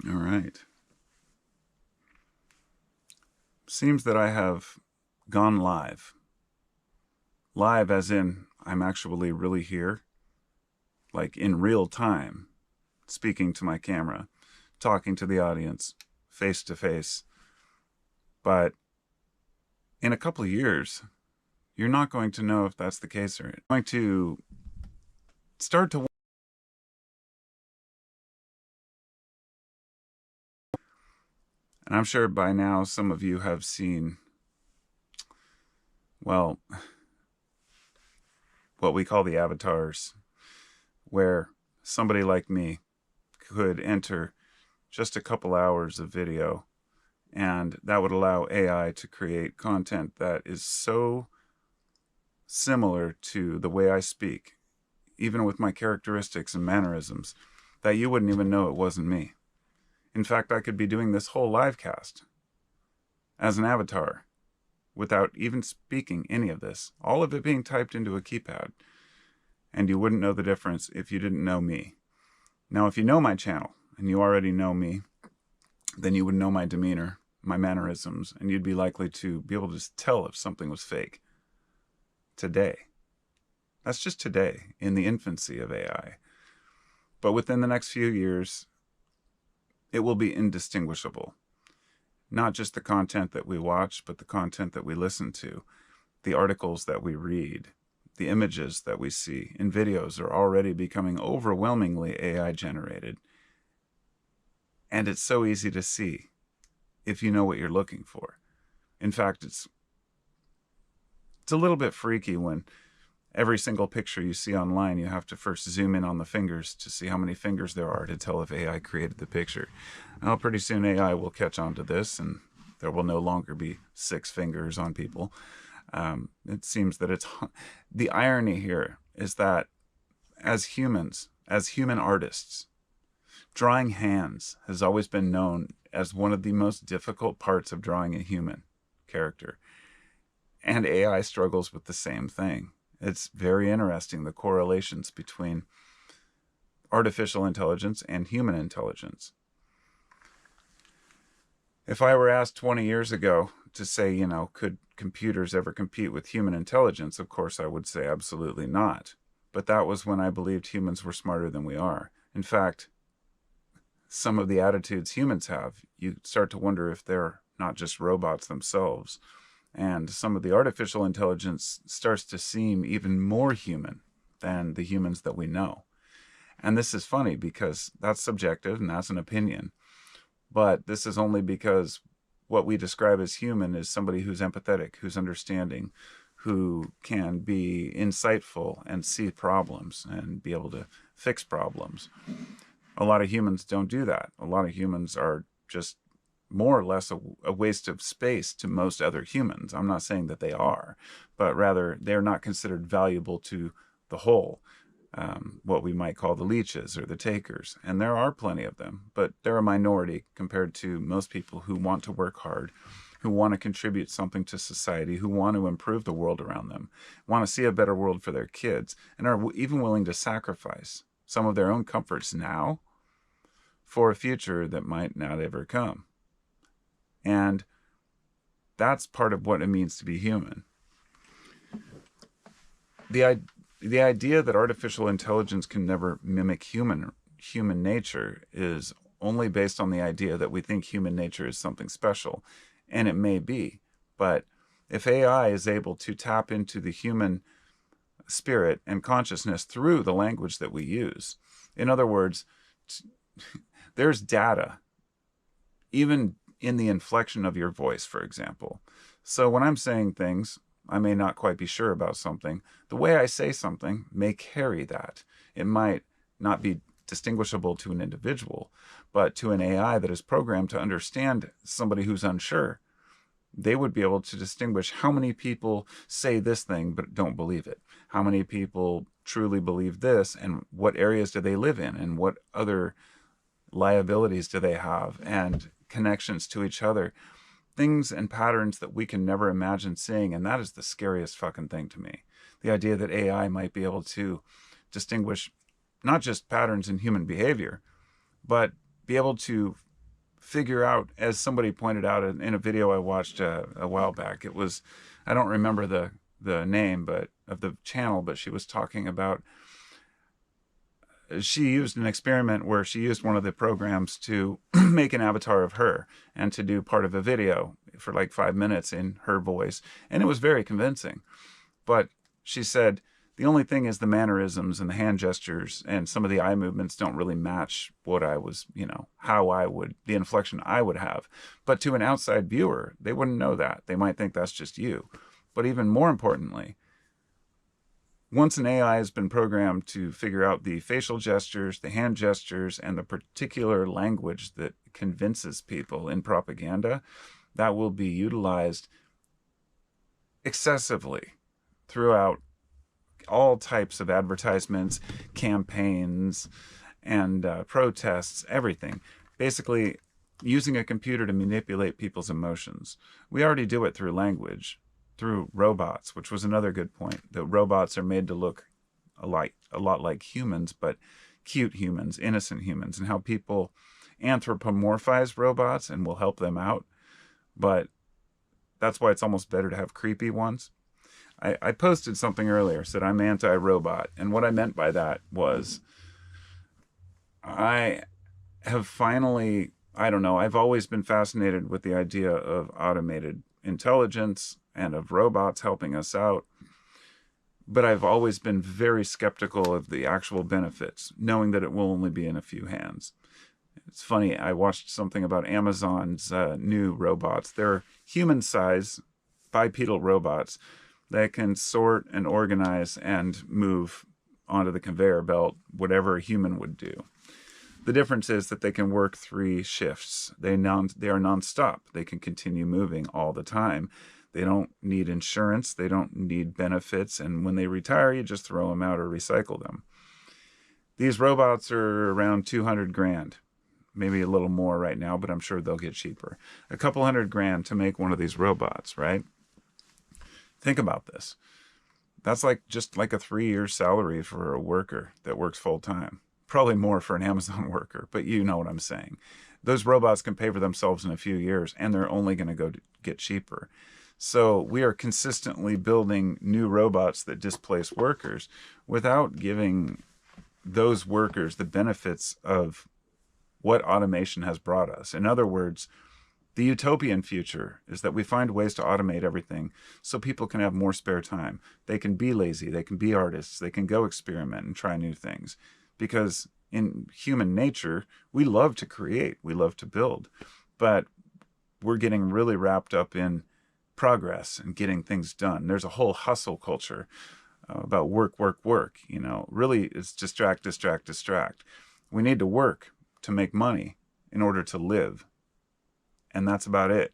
All right. Seems that I have gone live. Live as in I'm actually really here, like in real time, speaking to my camera, talking to the audience, face to face. But in a couple of years, you're not going to know if that's the case or not. You're going to start to, and I'm sure by now some of you have seen, well, what we call the avatars, where somebody like me could enter just a couple hours of video, and that would allow AI to create content that is so similar to the way I speak, even with my characteristics and mannerisms, that you wouldn't even know it wasn't me. In fact, I could be doing this whole live cast as an avatar without even speaking any of this, all of it being typed into a keypad, and you wouldn't know the difference if you didn't know me. Now, if you know my channel and you already know me, then you would know my demeanor, my mannerisms, and you'd be likely to be able to tell if something was fake. Today. That's just today, in the infancy of AI. But within the next few years, it will be indistinguishable. Not just the content that we watch, but the content that we listen to, the articles that we read, the images that we see in videos are already becoming overwhelmingly AI generated. And it's so easy to see if you know what you're looking for. In fact, it's a little bit freaky when every single picture you see online, you have to first zoom in on the fingers to see how many fingers there are to tell if AI created the picture. Well, pretty soon AI will catch on to this, and there will no longer be 6 fingers on people. It seems that the irony here is that as humans, as human artists, drawing hands has always been known as one of the most difficult parts of drawing a human character. And AI struggles with the same thing. It's very interesting, the correlations between artificial intelligence and human intelligence. If I were asked 20 years ago to say, could computers ever compete with human intelligence, of course I would say absolutely not. But that was when I believed humans were smarter than we are. In fact, some of the attitudes humans have, you start to wonder if they're not just robots themselves. And some of the artificial intelligence starts to seem even more human than the humans that we know. And this is funny because that's subjective and that's an opinion. But this is only because what we describe as human is somebody who's empathetic, who's understanding, who can be insightful and see problems and be able to fix problems. A lot of humans don't do that. A lot of humans are just more or less a waste of space to most other humans. I'm not saying that they are, but rather they're not considered valuable to the whole, what we might call the leeches or the takers. And there are plenty of them, but they're a minority compared to most people who want to work hard, who want to contribute something to society, who want to improve the world around them, want to see a better world for their kids, and are even willing to sacrifice some of their own comforts now for a future that might not ever come. And that's part of what it means to be human. The idea that artificial intelligence can never mimic human nature is only based on the idea that we think human nature is something special. And it may be. But if AI is able to tap into the human spirit and consciousness through the language that we use, in other words, there's data, even in the inflection of your voice, for example. So when I'm saying things, I may not quite be sure about something. The way I say something may carry that. It might not be distinguishable to an individual, but to an AI that is programmed to understand somebody who's unsure, they would be able to distinguish how many people say this thing but don't believe it. How many people truly believe this, and what areas do they live in, and what other liabilities do they have, and connections to each other, things and patterns that we can never imagine seeing. And that is the scariest fucking thing to me. The idea that AI might be able to distinguish not just patterns in human behavior, but be able to figure out, as somebody pointed out in a video I watched a while back. It was, I don't remember the name but of the channel, but she was talking about, she used an experiment where she used one of the programs to make an avatar of her and to do part of a video for like 5 minutes in her voice. And it was very convincing. But she said, the only thing is the mannerisms and the hand gestures and some of the eye movements don't really match what I was, how I would, the inflection I would have. But to an outside viewer, they wouldn't know that. They might think that's just you. But even more importantly, once an AI has been programmed to figure out the facial gestures, the hand gestures, and the particular language that convinces people in propaganda, that will be utilized excessively throughout all types of advertisements, campaigns, and protests, everything. Basically, using a computer to manipulate people's emotions. We already do it through language, through robots, which was another good point. That robots are made to look a lot like humans, but cute humans, innocent humans, and how people anthropomorphize robots and will help them out. But that's why it's almost better to have creepy ones. I posted something earlier, said I'm anti-robot, and what I meant by that was I have finally, I don't know, I've always been fascinated with the idea of automated intelligence and of robots helping us out. But I've always been very skeptical of the actual benefits, knowing that it will only be in a few hands. It's funny, I watched something about Amazon's new robots. They're human-size bipedal robots that can sort and organize and move onto the conveyor belt, whatever a human would do. The difference is that they can work 3 shifts. They are nonstop. They can continue moving all the time. They don't need insurance. They don't need benefits. And when they retire, you just throw them out or recycle them. These robots are around 200 grand, maybe a little more right now, but I'm sure they'll get cheaper. A couple $100,000 to make one of these robots, right? Think about this. That's just like a 3-year salary for a worker that works full time. Probably more for an Amazon worker, but you know what I'm saying. Those robots can pay for themselves in a few years, and they're only going to go to get cheaper. So we are consistently building new robots that displace workers without giving those workers the benefits of what automation has brought us. In other words, the utopian future is that we find ways to automate everything so people can have more spare time. They can be lazy, they can be artists, they can go experiment and try new things. Because in human nature, we love to create, we love to build, but we're getting really wrapped up in progress and getting things done. There's a whole hustle culture about work. Really it's distract. We need to work to make money in order to live. And that's about it.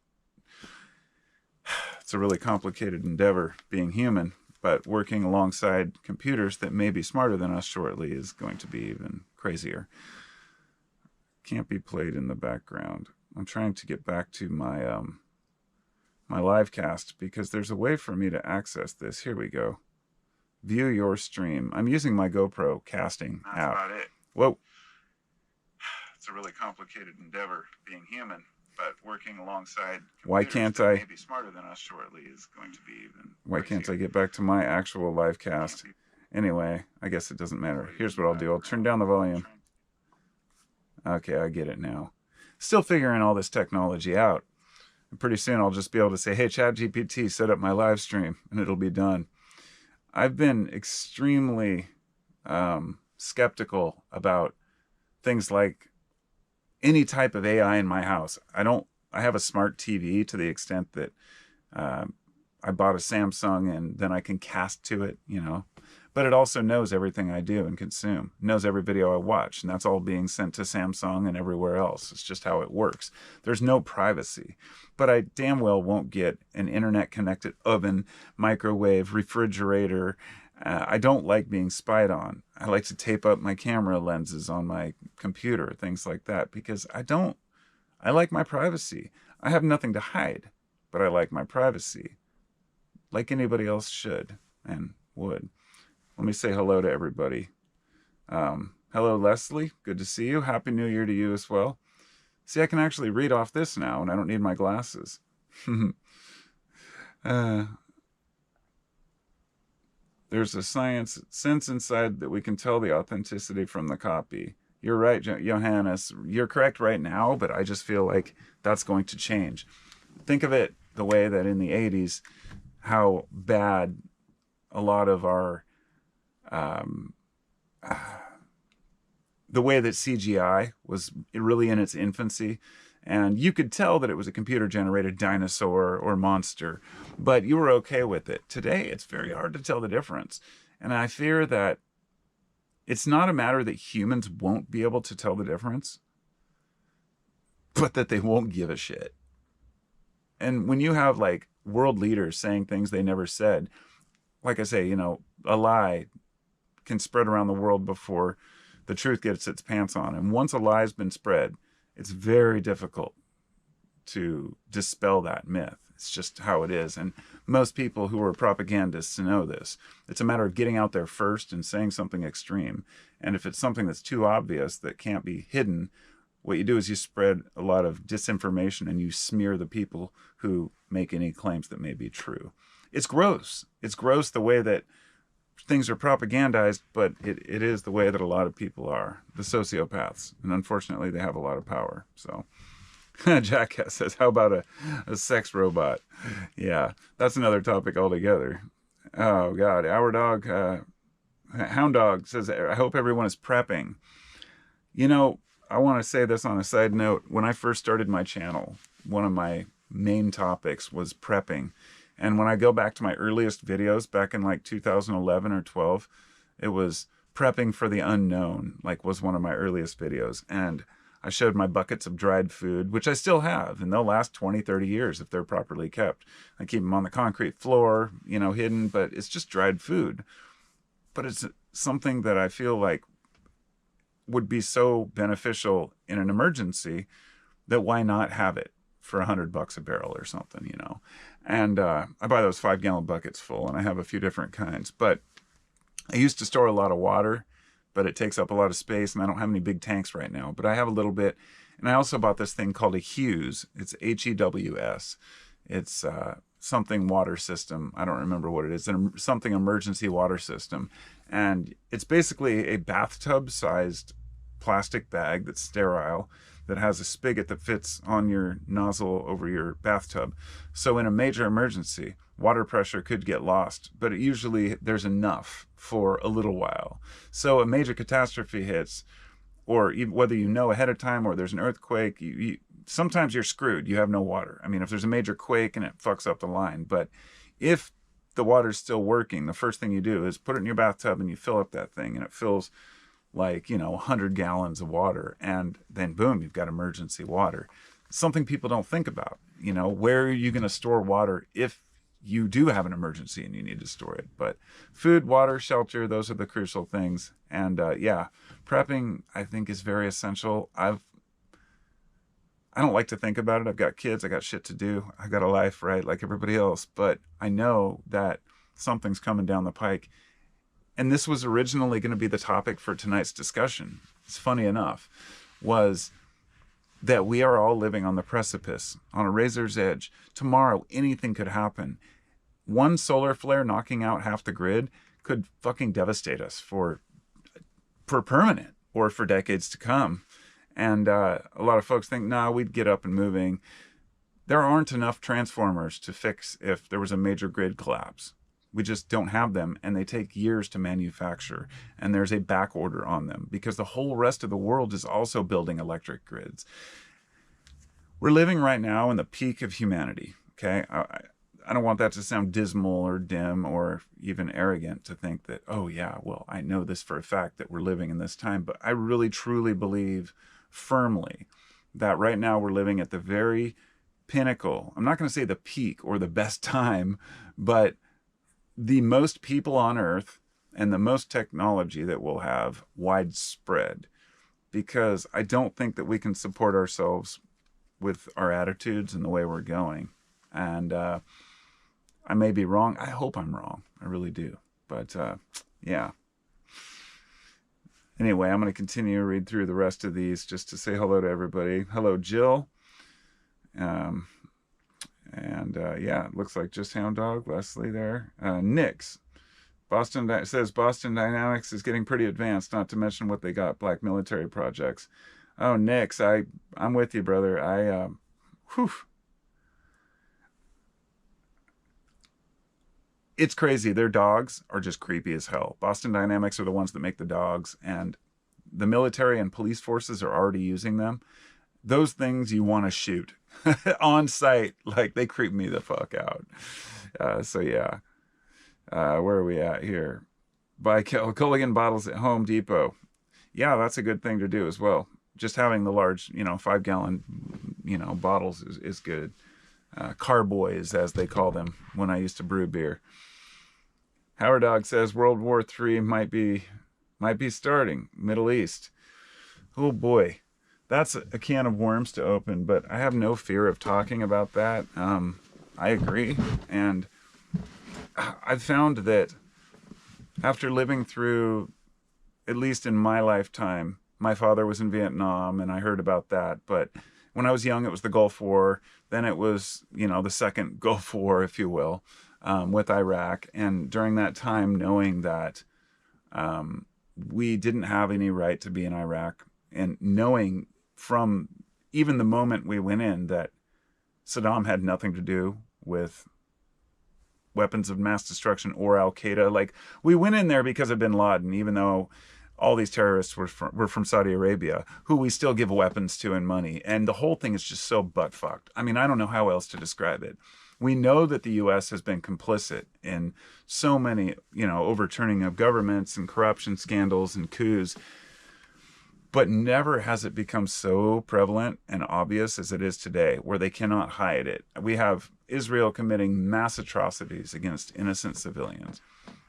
It's a really complicated endeavor being human, but working alongside computers that may be smarter than us shortly is going to be even crazier. Can't be played in the background. I'm trying to get back to my my live cast because there's a way for me to access this. Here we go. View your stream. I'm using my GoPro casting app. That's about it. Whoa. It's a really complicated endeavor being human, but working alongside Why can't I? Maybe smarter than us shortly is going to be even. Why can't I get back to my actual live cast? Anyway, I guess it doesn't matter. Here's what I'll do. I'll turn down the volume. Okay, I get it now. Still figuring all this technology out. And pretty soon I'll just be able to say, hey, ChatGPT, set up my live stream, and it'll be done. I've been extremely skeptical about things like any type of AI in my house. I have a smart TV to the extent that I bought a Samsung and then I can cast to it, but it also knows everything I do and consume, knows every video I watch, and that's all being sent to Samsung and everywhere else. It's just how it works. There's no privacy, but I damn well won't get an internet connected oven, microwave, refrigerator. I don't like being spied on. I like to tape up my camera lenses on my computer, things like that, because I like my privacy. I have nothing to hide, but I like my privacy, like anybody else should and would. Let me say hello to everybody. Hello, Leslie. Good to see you. Happy New Year to you as well. See, I can actually read off this now, and I don't need my glasses. uh, there's a sense inside that we can tell the authenticity from the copy. You're right, Johannes. You're correct right now, but I just feel like that's going to change. Think of it the way that in the 80s, how bad a lot of our the way that CGI was really in its infancy, and you could tell that it was a computer generated dinosaur or monster, but you were okay with it. Today, it's very hard to tell the difference. And I fear that it's not a matter that humans won't be able to tell the difference, but that they won't give a shit. And when you have like world leaders saying things they never said, like I say, a lie can spread around the world before the truth gets its pants on. And once a lie's been spread, it's very difficult to dispel that myth. It's just how it is. And most people who are propagandists know this. It's a matter of getting out there first and saying something extreme. And if it's something that's too obvious that can't be hidden, what you do is you spread a lot of disinformation and you smear the people who make any claims that may be true. It's gross. It's gross the way that things are propagandized, but it is the way that a lot of people are, the sociopaths. And unfortunately, they have a lot of power. So Jackass says, how about a sex robot? Yeah, that's another topic altogether. Oh, God. Our dog, Hound Dog says, I hope everyone is prepping. I want to say this on a side note. When I first started my channel, one of my main topics was prepping. And when I go back to my earliest videos back in like 2011 or 12, it was prepping for the unknown, like was one of my earliest videos. And I showed my buckets of dried food, which I still have, and they'll last 20, 30 years if they're properly kept. I keep them on the concrete floor, hidden, but it's just dried food. But it's something that I feel like would be so beneficial in an emergency that why not have it for $100 a barrel or something, And I buy those 5-gallon buckets full, and I have a few different kinds. But I used to store a lot of water, but it takes up a lot of space, and I don't have any big tanks right now. But I have a little bit, and I also bought this thing called a Hughes. It's Hews. It's something water system. I don't remember what it is. Something emergency water system, and it's basically a bathtub-sized plastic bag that's sterile, that has a spigot that fits on your nozzle over your bathtub. So in a major emergency, water pressure could get lost, but usually there's enough for a little while. So a major catastrophe hits, or even whether ahead of time or there's an earthquake, sometimes you're screwed. You have no water. I mean, if there's a major quake and it fucks up the line, but if the water's still working, the first thing you do is put it in your bathtub and you fill up that thing, and it fills like 100 gallons of water, and then boom, you've got emergency water. Something people don't think about. Where are you going to store water if you do have an emergency and you need to store it? But food, water, shelter, those are the crucial things. And prepping, I think, is very essential. I don't like to think about it. I've got kids, I got shit to do, I got a life, right, like everybody else, but I know that something's coming down the pike. And this was originally going to be the topic for tonight's discussion. It's funny enough, was that we are all living on the precipice, on a razor's edge. Tomorrow, anything could happen. One solar flare knocking out half the grid could fucking devastate us for permanent or for decades to come. And a lot of folks think, we'd get up and moving. There aren't enough transformers to fix if there was a major grid collapse. We just don't have them, and they take years to manufacture, and there's a back order on them because the whole rest of the world is also building electric grids. We're living right now in the peak of humanity, okay? I don't want that to sound dismal or dim or even arrogant to think that, oh yeah, well, I know this for a fact that we're living in this time, but I really truly believe firmly that right now we're living at the very pinnacle. I'm not going to say the peak or the best time, but the most people on Earth and the most technology that we'll have widespread, because I don't think that we can support ourselves with our attitudes and the way we're going. And I may be wrong. I hope I'm wrong. I really do. But yeah. Anyway, I'm going to continue to read through the rest of these just to say hello to everybody. Hello, Jill. Yeah, it looks like just Hound Dog, Leslie there. Nix. Says Boston Dynamics is getting pretty advanced, not to mention what they got, black military projects. Oh, Nix, I'm with you, brother. It's crazy. Their dogs are just creepy as hell. Boston Dynamics are the ones that make the dogs, and the military and police forces are already using them. Those things you want to shoot on site. Like, they creep me the fuck out. Yeah. Where are we at here? Buy Culligan bottles at Home Depot. Yeah, that's a good thing to do as well. Just having the large, 5-gallon, bottles is good. Carboys, as they call them, when I used to brew beer. Howard Dog says World War III might be starting. Middle East. Oh boy, that's a can of worms to open. But I have no fear of talking about that. I agree, and I've found that after living through, at least in my lifetime, my father was in Vietnam, and I heard about that. But when I was young, it was the Gulf War. Then it was, the second Gulf War, if you will, with Iraq. And during that time, knowing that we didn't have any right to be in Iraq, and knowing from even the moment we went in that Saddam had nothing to do with weapons of mass destruction or Al-Qaeda. Like, we went in there because of bin Laden, even though all these terrorists were from Saudi Arabia, who we still give weapons to and money. And the whole thing is just so butt-fucked. I mean, I don't know how else to describe it. We know that the U.S. has been complicit in so many, overturning of governments and corruption scandals and coups, but never has it become so prevalent and obvious as it is today, where they cannot hide it. We have Israel committing mass atrocities against innocent civilians.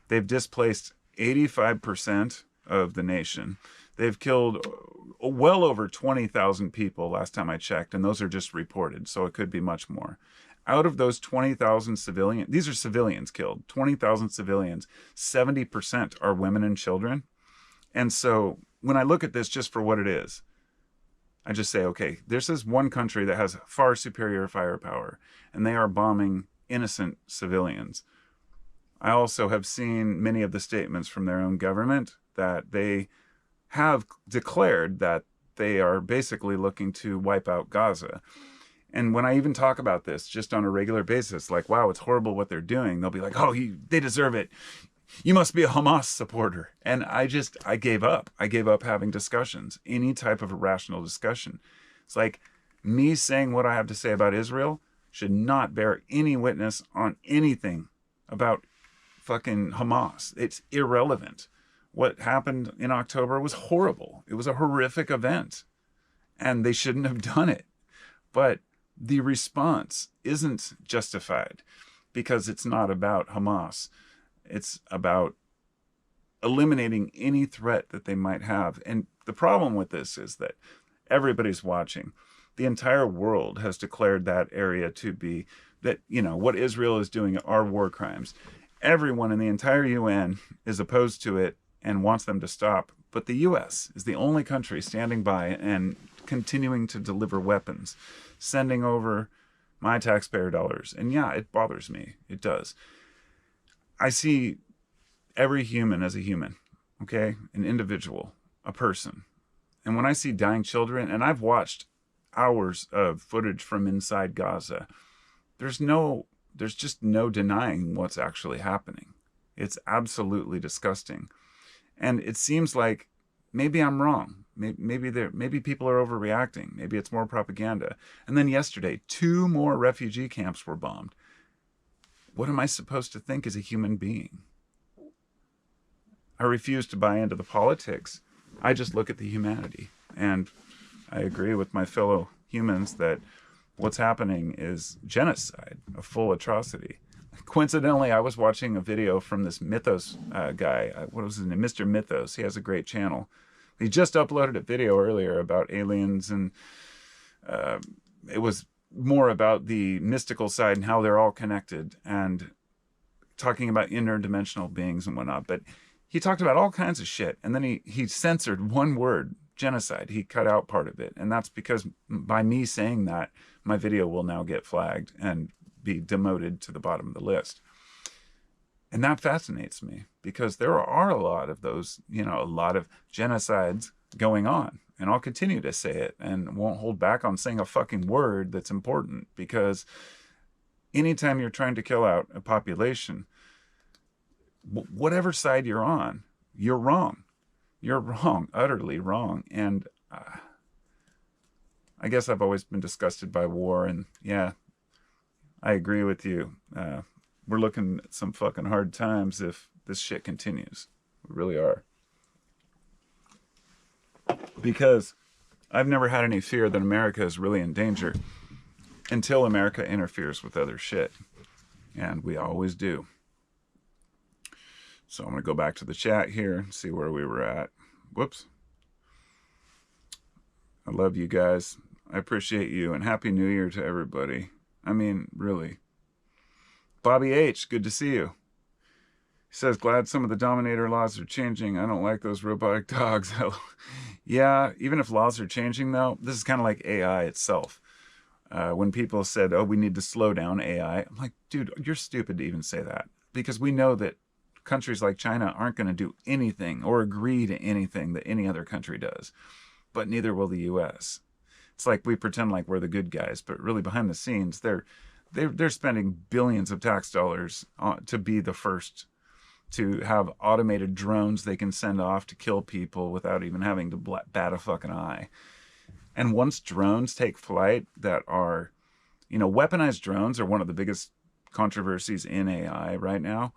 They've displaced 85% of the nation. They've killed well over 20,000 people last time I checked, and those are just reported, so it could be much more. Out of those 20,000 civilians, these are civilians killed, 20,000 civilians, 70% are women and children. And so when I look at this just for what it is, I just say, okay, this is one country that has far superior firepower, and they are bombing innocent civilians. I also have seen many of the statements from their own government that they have declared that they are basically looking to wipe out Gaza. And when I even talk about this just on a regular basis, like, wow, it's horrible what they're doing, they'll be like, oh, they deserve it. You must be a Hamas supporter. And I gave up. I gave up having discussions, any type of a rational discussion. It's like, me saying what I have to say about Israel should not bear any witness on anything about fucking Hamas. It's irrelevant. What happened in October was horrible. It was a horrific event, and they shouldn't have done it. But the response isn't justified because it's not about Hamas. It's about eliminating any threat that they might have. And the problem with this is that everybody's watching. The entire world has declared that area to be that, what Israel is doing are war crimes. Everyone in the entire UN is opposed to it and wants them to stop. But the U.S. is the only country standing by and continuing to deliver weapons, sending over my taxpayer dollars. And yeah, it bothers me. It does. I see every human as a human, okay? An individual, a person. And when I see dying children, and I've watched hours of footage from inside Gaza, there's just no denying what's actually happening. It's absolutely disgusting. And it seems like maybe I'm wrong. Maybe people are overreacting. Maybe it's more propaganda. And then yesterday, 2 more refugee camps were bombed. What am I supposed to think as a human being? I refuse to buy into the politics. I just look at the humanity. And I agree with my fellow humans that what's happening is genocide, a full atrocity. Coincidentally, I was watching a video from this Mythos guy. What was his name? Mr. Mythos. He has a great channel. He just uploaded a video earlier about aliens, and it was more about the mystical side and how they're all connected and talking about interdimensional beings and whatnot. But he talked about all kinds of shit, and then he censored one word, genocide. He cut out part of it, and that's because by me saying that, my video will now get flagged and be demoted to the bottom of the list. And that fascinates me, because there are a lot of those, you know, a lot of genocides going on. And I'll continue to say it and won't hold back on saying a fucking word that's important, because anytime you're trying to kill out a population, whatever side you're on, you're wrong. You're wrong, utterly wrong. And I guess I've always been disgusted by war. And yeah, I agree with you. We're looking at some fucking hard times if this shit continues. We really are. Because I've never had any fear that America is really in danger until America interferes with other shit. And we always do. So I'm going to go back to the chat here and see where we were at. Whoops. I love you guys. I appreciate you, and Happy New Year to everybody. I mean, really. Bobby H., good to see you. He says, glad some of the Dominator laws are changing. I don't like those robotic dogs. Yeah, even if laws are changing, though, this is kind of like AI itself. When people said, oh, we need to slow down AI, I'm like, dude, you're stupid to even say that. Because we know that countries like China aren't going to do anything or agree to anything that any other country does. But neither will the U.S. It's like we pretend like we're the good guys, but really behind the scenes, they're spending billions of tax dollars to be the first to have automated drones they can send off to kill people without even having to bat a fucking eye. And once drones take flight that are, you know, weaponized drones are one of the biggest controversies in AI right now.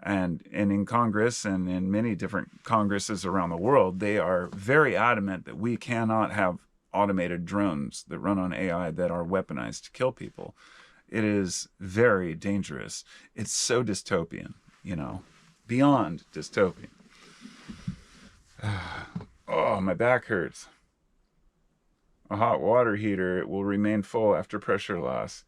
And in Congress and in many different Congresses around the world, they are very adamant that we cannot have automated drones that run on AI that are weaponized to kill people. It is very dangerous. It's so dystopian, you know, beyond dystopian. Oh, my back hurts. A hot water heater, it will remain full after pressure loss.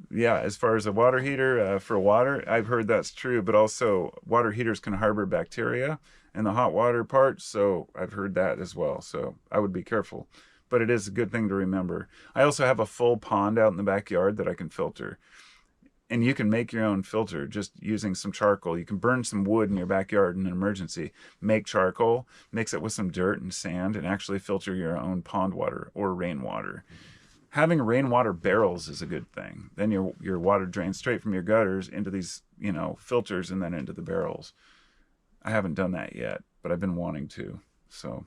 Yeah, as far as a water heater for water, I've heard that's true, but also water heaters can harbor bacteria in the hot water part, so I've heard that as well. So I would be careful, but it is a good thing to remember. I also have a full pond out in the backyard that I can filter. And you can make your own filter just using some charcoal. You can burn some wood in your backyard in an emergency. Make charcoal, mix it with some dirt and sand, and actually filter your own pond water or rainwater. Having rainwater barrels is a good thing. Then your water drains straight from your gutters into these, you know, filters and then into the barrels. I haven't done that yet, but I've been wanting to. So,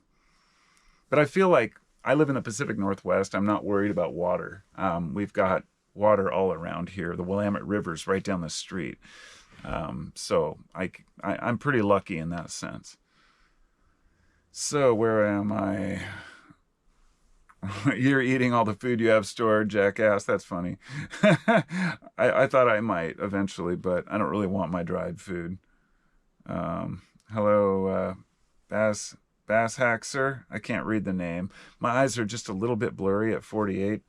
but I feel like I live in the Pacific Northwest. I'm not worried about water. We've got water all around here. The Willamette River's right down the street. So I'm pretty lucky in that sense. So where am I? You're eating all the food you have stored, jackass. That's funny. I thought I might eventually, but I don't really want my dried food. Hello, Bass Haxer. I can't read the name. My eyes are just a little bit blurry at 48. He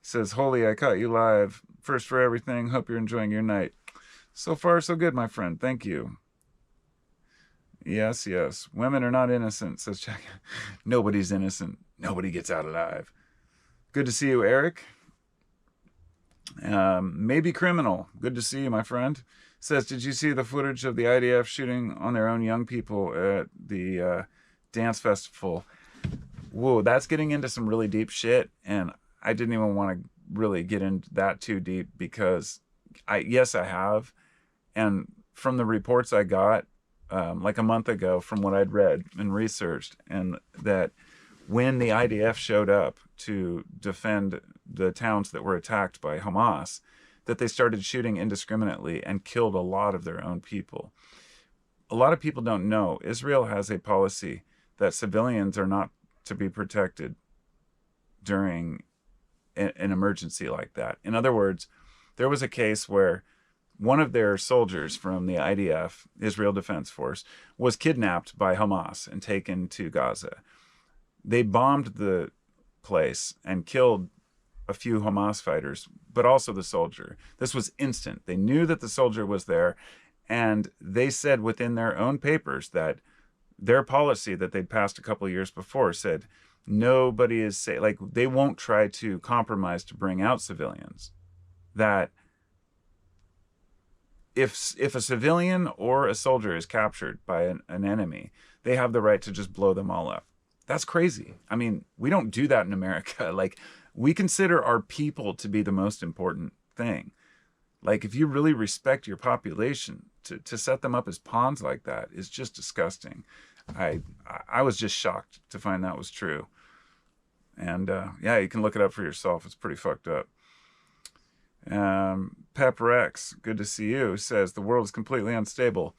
says, Holy, I caught you live. First for everything. Hope you're enjoying your night. So far, so good, my friend. Thank you. Yes, yes. Women are not innocent, says Jack. Nobody's innocent. Nobody gets out alive. Good to see you, Eric. Maybe criminal. Good to see you, my friend. Says, did you see the footage of the IDF shooting on their own young people at the dance festival? Whoa, that's getting into some really deep shit, and I didn't even want to really get into that too deep because I have. And from the reports I got like a month ago from what I'd read and researched, and that when the IDF showed up to defend the towns that were attacked by Hamas, that they started shooting indiscriminately and killed a lot of their own people. A lot of people don't know Israel has a policy that civilians are not to be protected during an emergency like that. In other words, there was a case where one of their soldiers from the IDF, Israel Defense Force, was kidnapped by Hamas and taken to Gaza. They bombed the place and killed a few Hamas fighters, but also the soldier. This was instant. They knew that the soldier was there, And they said within their own papers that their policy that they'd passed a couple of years before said nobody is safe. Like, they won't try to compromise to bring out civilians. That if a civilian or a soldier is captured by an enemy, they have the right to just blow them all up. That's crazy. I mean, we don't do that in America. Like, we consider our people to be the most important thing. Like, if you really respect your population, to set them up as pawns like that is just disgusting. I was just shocked to find that was true. And yeah, you can look it up for yourself. It's pretty fucked up. Pep Rex, good to see you, says the world is completely unstable.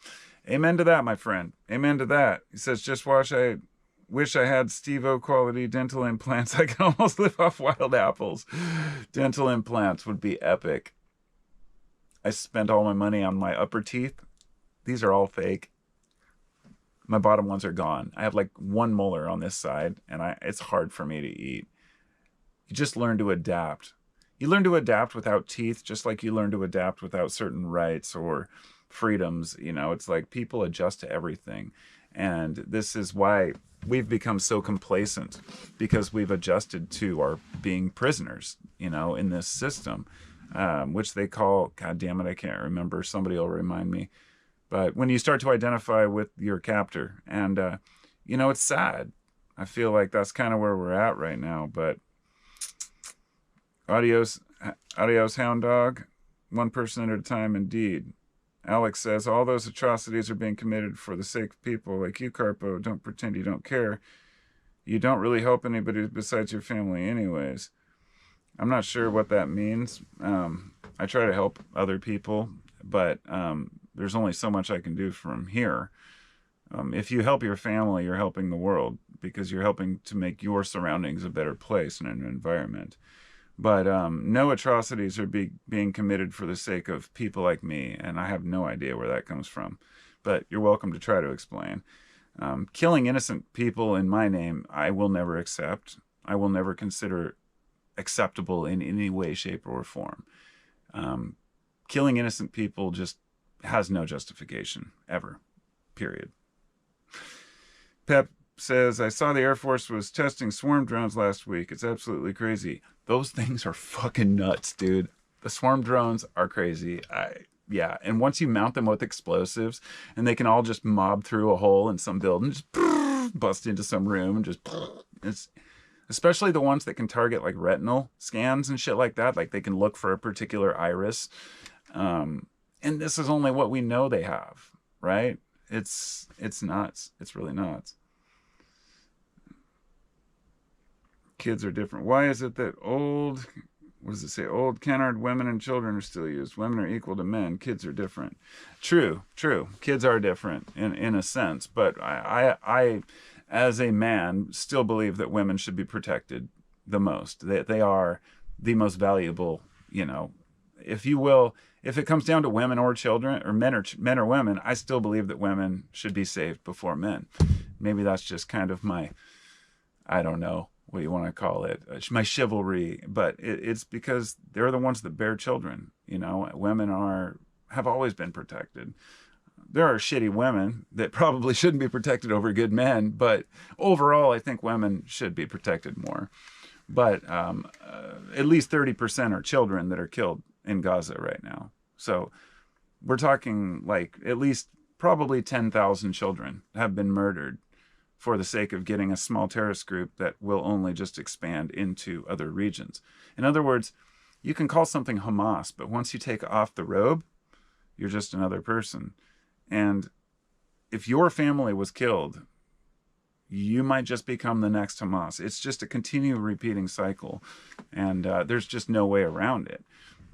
Amen to that, my friend. Amen to that. He says, just wish I had Steve-O quality dental implants. I can almost live off wild apples. Dental implants would be epic. I spent all my money on my upper teeth. These are all fake. My bottom ones are gone. I have like one molar on this side, and it's hard for me to eat. You just learn to adapt. You learn to adapt without teeth, just like you learn to adapt without certain rights or freedoms. You know, it's like people adjust to everything. And this is why we've become so complacent, because we've adjusted to our being prisoners, you know, in this system, which they call, God damn it, I can't remember. Somebody will remind me. But when you start to identify with your captor, and, you know, it's sad. I feel like that's kind of where we're at right now. But adios, hound dog. One person at a time, indeed. Alex says, all those atrocities are being committed for the sake of people like you, Carpo. Don't pretend you don't care. You don't really help anybody besides your family anyways. I'm not sure what that means. I try to help other people, but there's only so much I can do from here. If you help your family, you're helping the world, because you're helping to make your surroundings a better place and an environment. But no atrocities are being committed for the sake of people like me, and I have no idea where that comes from. But you're welcome to try to explain. Killing innocent people in my name, I will never accept. I will never consider acceptable in any way, shape, or form. Killing innocent people just has no justification, ever. Period. Pep says, I saw the Air Force was testing swarm drones last week. It's absolutely crazy. Those things are fucking nuts, dude. The swarm drones are crazy. Yeah, and once you mount them with explosives, and they can all just mob through a hole in some building, just bust into some room, and just, it's, especially the ones that can target like retinal scans and shit like that. Like, they can look for a particular iris. And this is only what we know they have, right? It's nuts. It's really nuts. Kids are different. Why is it that old canard women and children are still used? Women are equal to men. Kids are different. True. Kids are different in a sense, but I as a man still believe that women should be protected the most. They are the most valuable, you know, if you will. If it comes down to women or children, or men or women, I still believe that women should be saved before men. Maybe that's just kind of my, I don't know what you want to call it, my chivalry, but it's because they're the ones that bear children. You know, women have always been protected. There are shitty women that probably shouldn't be protected over good men, but overall, I think women should be protected more. But at least 30% are children that are killed in Gaza right now. So we're talking like at least probably 10,000 children have been murdered for the sake of getting a small terrorist group that will only just expand into other regions. In other words, you can call something Hamas, but once you take off the robe, you're just another person. And if your family was killed, you might just become the next Hamas. It's just a continual repeating cycle, and there's just no way around it.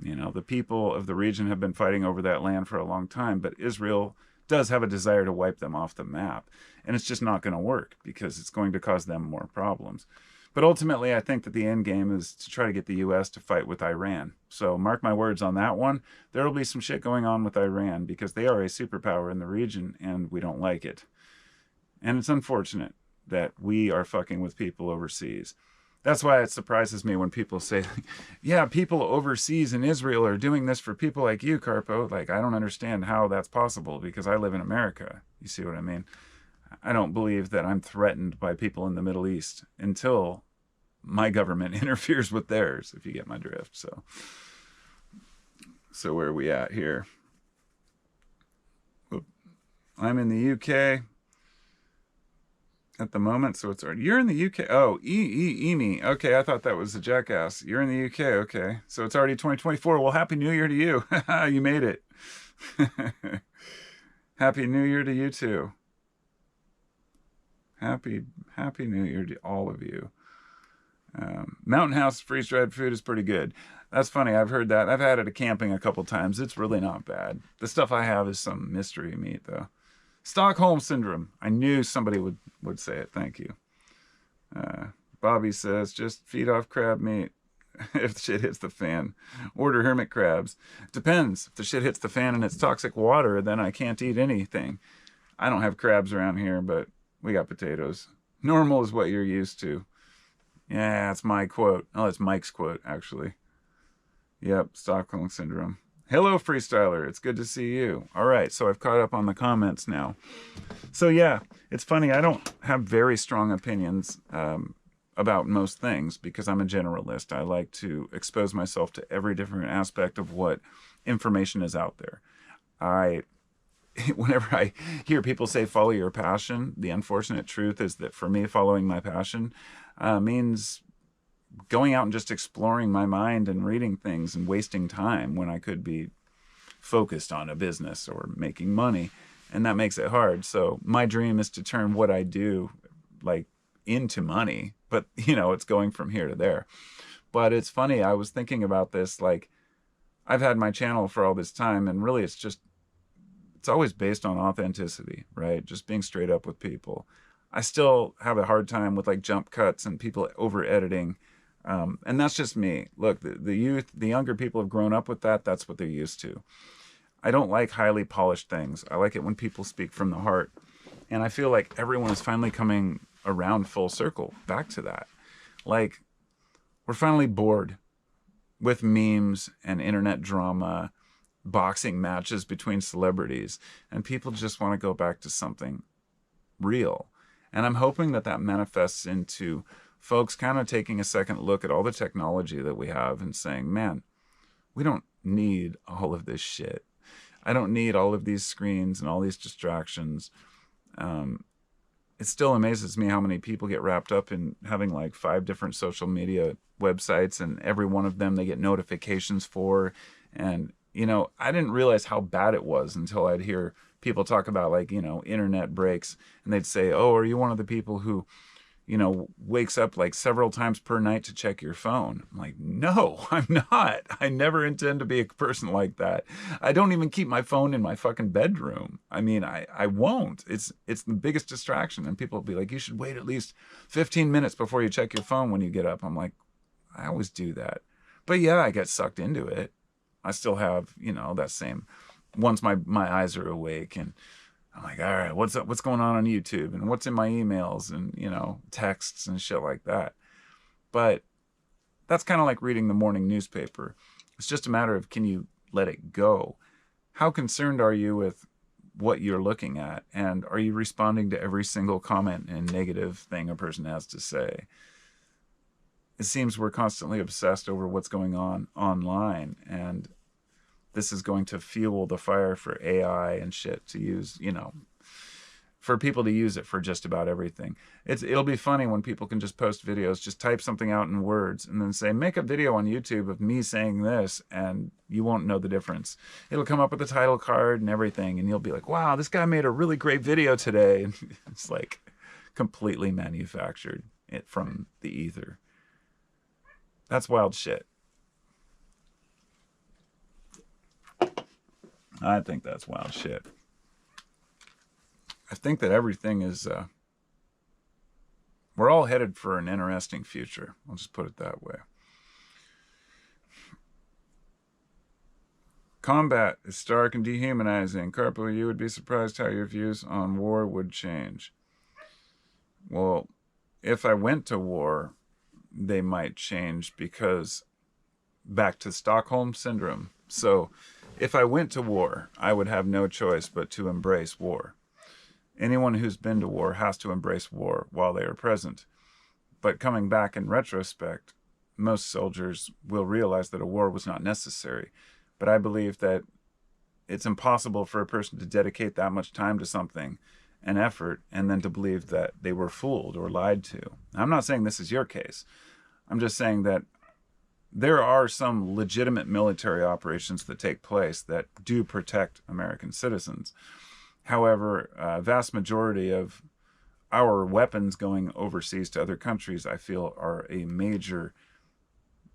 You know, the people of the region have been fighting over that land for a long time, but Israel does have a desire to wipe them off the map, and it's just not going to work because it's going to cause them more problems. But ultimately, I think that the end game is to try to get the U.S. to fight with Iran. So mark my words on that one. There will be some shit going on with Iran because they are a superpower in the region, and we don't like it. And it's unfortunate that we are fucking with people overseas. That's why it surprises me when people say, yeah, people overseas in Israel are doing this for people like you, Carpo. Like, I don't understand how that's possible because I live in America. You see what I mean? I don't believe that I'm threatened by people in the Middle East until my government interferes with theirs, if you get my drift. So where are we at here? I'm in the UK at the moment, so it's already... You're in the UK. Oh, Emi. Okay, I thought that was a jackass. You're in the UK. Okay, so it's already 2024. Well, Happy New Year to you. You made it. Happy New Year to you too. Happy New Year to all of you. Mountain House freeze-dried food is pretty good. That's funny. I've heard that. I've had it at camping a couple times. It's really not bad. The stuff I have is some mystery meat, though. Stockholm Syndrome. I knew somebody would say it. Thank you. Bobby says, just feed off crab meat if the shit hits the fan. Order hermit crabs. Depends. If the shit hits the fan and it's toxic water, then I can't eat anything. I don't have crabs around here, but we got potatoes. Normal is what you're used to. Yeah, that's my quote. Oh, that's Mike's quote, actually. Yep, Stockholm Syndrome. Hello, Freestyler. It's good to see you. All right, so I've caught up on the comments now. So yeah, it's funny. I don't have very strong opinions about most things because I'm a generalist. I like to expose myself to every different aspect of what information is out there. Whenever I hear people say follow your passion, the unfortunate truth is that for me, following my passion means going out and just exploring my mind and reading things and wasting time when I could be focused on a business or making money. And that makes it hard. So my dream is to turn what I do like into money, but it's going from here to there. But it's funny. I was thinking about this, like I've had my channel for all this time and really it's always based on authenticity, right? Just being straight up with people. I still have a hard time with like jump cuts and people over editing. And that's just me. Look, the younger people have grown up with that. That's what they're used to. I don't like highly polished things. I like it when people speak from the heart. And I feel like everyone is finally coming around full circle back to that. Like, we're finally bored with memes and internet drama, boxing matches between celebrities, and people just want to go back to something real. And I'm hoping that manifests into folks kind of taking a second look at all the technology that we have and saying, man, we don't need all of this shit. I don't need all of these screens and all these distractions. It still amazes me how many people get wrapped up in having like 5 different social media websites, and every one of them they get notifications for. And, I didn't realize how bad it was until I'd hear people talk about like, internet breaks, and they'd say, oh, are you one of the people who wakes up like several times per night to check your phone? I'm like, no, I'm not. I never intend to be a person like that. I don't even keep my phone in my fucking bedroom. I mean, I won't. It's the biggest distraction. And people will be like, you should wait at least 15 minutes before you check your phone when you get up. I'm like, I always do that. But yeah, I get sucked into it. I still have, that same, once my eyes are awake and I'm like, all right, what's going on YouTube and what's in my emails and, texts and shit like that. But that's kind of like reading the morning newspaper. It's just a matter of, can you let it go? How concerned are you with what you're looking at? And are you responding to every single comment and negative thing a person has to say? It seems we're constantly obsessed over what's going on online, and this is going to fuel the fire for AI and shit to use, for people to use it for just about everything. It'll be funny when people can just post videos, just type something out in words and then say, make a video on YouTube of me saying this, and you won't know the difference. It'll come up with a title card and everything, and you'll be like, wow, this guy made a really great video today. And it's like completely manufactured from the ether. That's wild shit. I think that's wild shit. I think that everything is, we're all headed for an interesting future. I'll just put it that way. Combat is stark and dehumanizing. Carpo, you would be surprised how your views on war would change. Well, if I went to war, they might change, because back to Stockholm Syndrome. So if I went to war, I would have no choice but to embrace war. Anyone who's been to war has to embrace war while they are present. But coming back in retrospect, most soldiers will realize that a war was not necessary. But I believe that it's impossible for a person to dedicate that much time to something and effort and then to believe that they were fooled or lied to. I'm not saying this is your case. I'm just saying that there are some legitimate military operations that take place that do protect American citizens. However, a vast majority of our weapons going overseas to other countries, I feel, are a major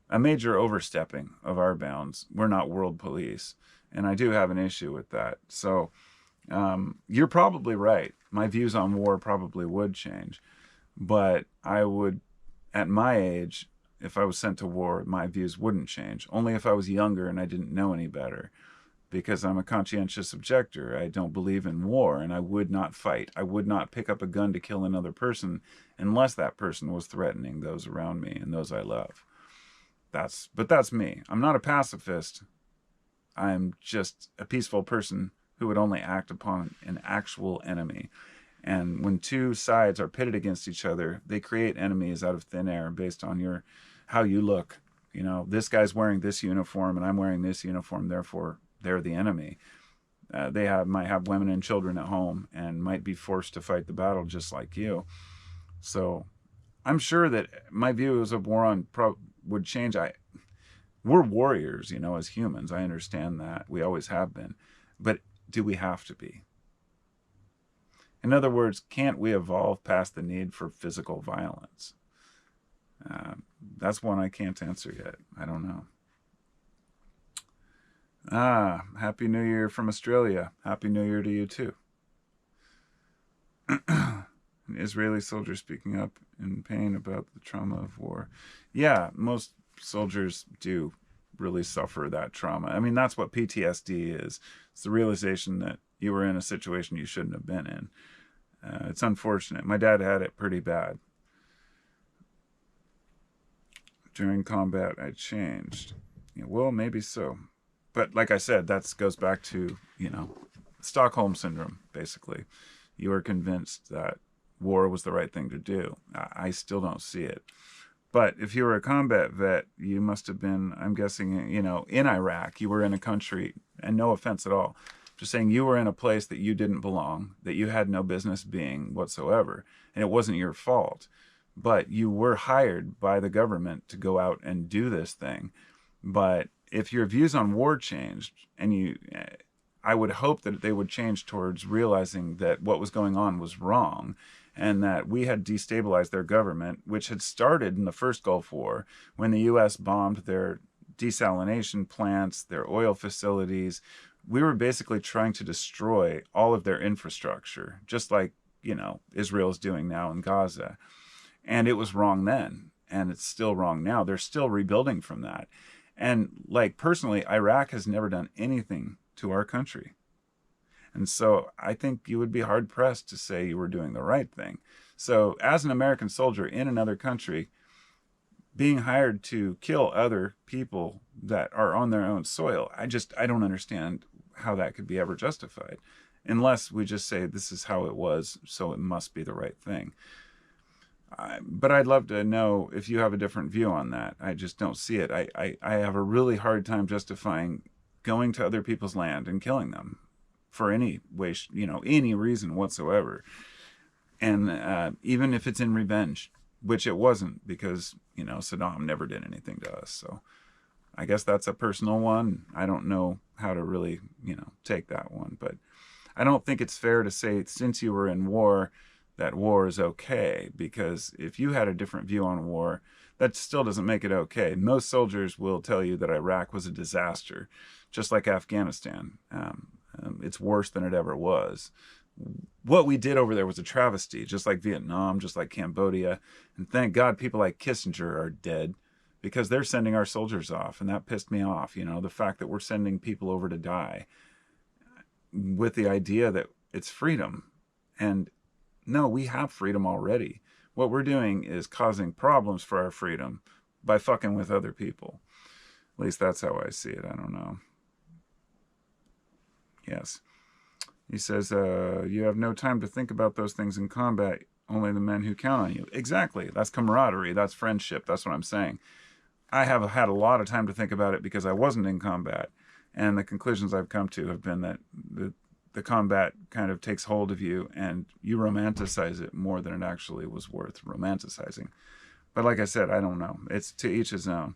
overstepping of our bounds. We're not world police, and I do have an issue with that. So you're probably right. My views on war probably would change, but I would, at my age, if I was sent to war, my views wouldn't change. Only if I was younger and I didn't know any better, because I'm a conscientious objector. I don't believe in war, and I would not fight. I would not pick up a gun to kill another person unless that person was threatening those around me and those I love. But that's me. I'm not a pacifist. I'm just a peaceful person who would only act upon an actual enemy. And when two sides are pitted against each other, they create enemies out of thin air based on how you look. You know, this guy's wearing this uniform and I'm wearing this uniform, therefore they're the enemy. They might have women and children at home and might be forced to fight the battle just like you. So I'm sure that my views of war would change. We're warriors, you know, as humans. I understand that. We always have been. But do we have to be? In other words, can't we evolve past the need for physical violence? That's one I can't answer yet. I don't know. Happy New Year from Australia. Happy New Year to you too. An Israeli soldier speaking up in pain about the trauma of war. Yeah, most soldiers do really suffer that trauma. I mean, that's what PTSD is. It's the realization that you were in a situation you shouldn't have been in. It's unfortunate. My dad had it pretty bad. During combat, I changed. Yeah, well, maybe so. But like I said, that goes back to, Stockholm Syndrome, basically. You were convinced that war was the right thing to do. I still don't see it. But if you were a combat vet, you must have been, I'm guessing, in Iraq. You were in a country, and no offense at all, just saying you were in a place that you didn't belong, that you had no business being whatsoever, and it wasn't your fault. But you were hired by the government to go out and do this thing. But if your views on war changed, and I would hope that they would change towards realizing that what was going on was wrong, and that we had destabilized their government, which had started in the first Gulf War when the U.S. bombed their desalination plants, their oil facilities. We were basically trying to destroy all of their infrastructure, just like, Israel is doing now in Gaza. And it was wrong then, and it's still wrong now. They're still rebuilding from that. And personally, Iraq has never done anything to our country. And so I think you would be hard pressed to say you were doing the right thing. So as an American soldier in another country, being hired to kill other people that are on their own soil, I don't understand how that could be ever justified, unless we just say this is how it was, so it must be the right thing. But I'd love to know if you have a different view on that. I just don't see it. I have a really hard time justifying going to other people's land and killing them for any way, any reason whatsoever. And even if it's in revenge, which it wasn't, because, Saddam never did anything to us. So I guess that's a personal one. I don't know how to really, take that one. But I don't think it's fair to say, since you were in war, that war is okay, because if you had a different view on war, that still doesn't make it okay. Most soldiers will tell you that Iraq was a disaster, just like Afghanistan. It's worse than it ever was. What we did over there was a travesty, just like Vietnam, just like Cambodia. And thank God people like Kissinger are dead, because they're sending our soldiers off, and that pissed me off. The fact that we're sending people over to die with the idea that it's freedom. And no, we have freedom already. What we're doing is causing problems for our freedom by fucking with other people. At least that's how I see it. I don't know. Yes. He says, you have no time to think about those things in combat. Only the men who count on you. Exactly. That's camaraderie. That's friendship. That's what I'm saying. I have had a lot of time to think about it because I wasn't in combat. And the conclusions I've come to have been that the combat kind of takes hold of you and you romanticize it more than it actually was worth romanticizing. But like I said, I don't know. It's to each his own.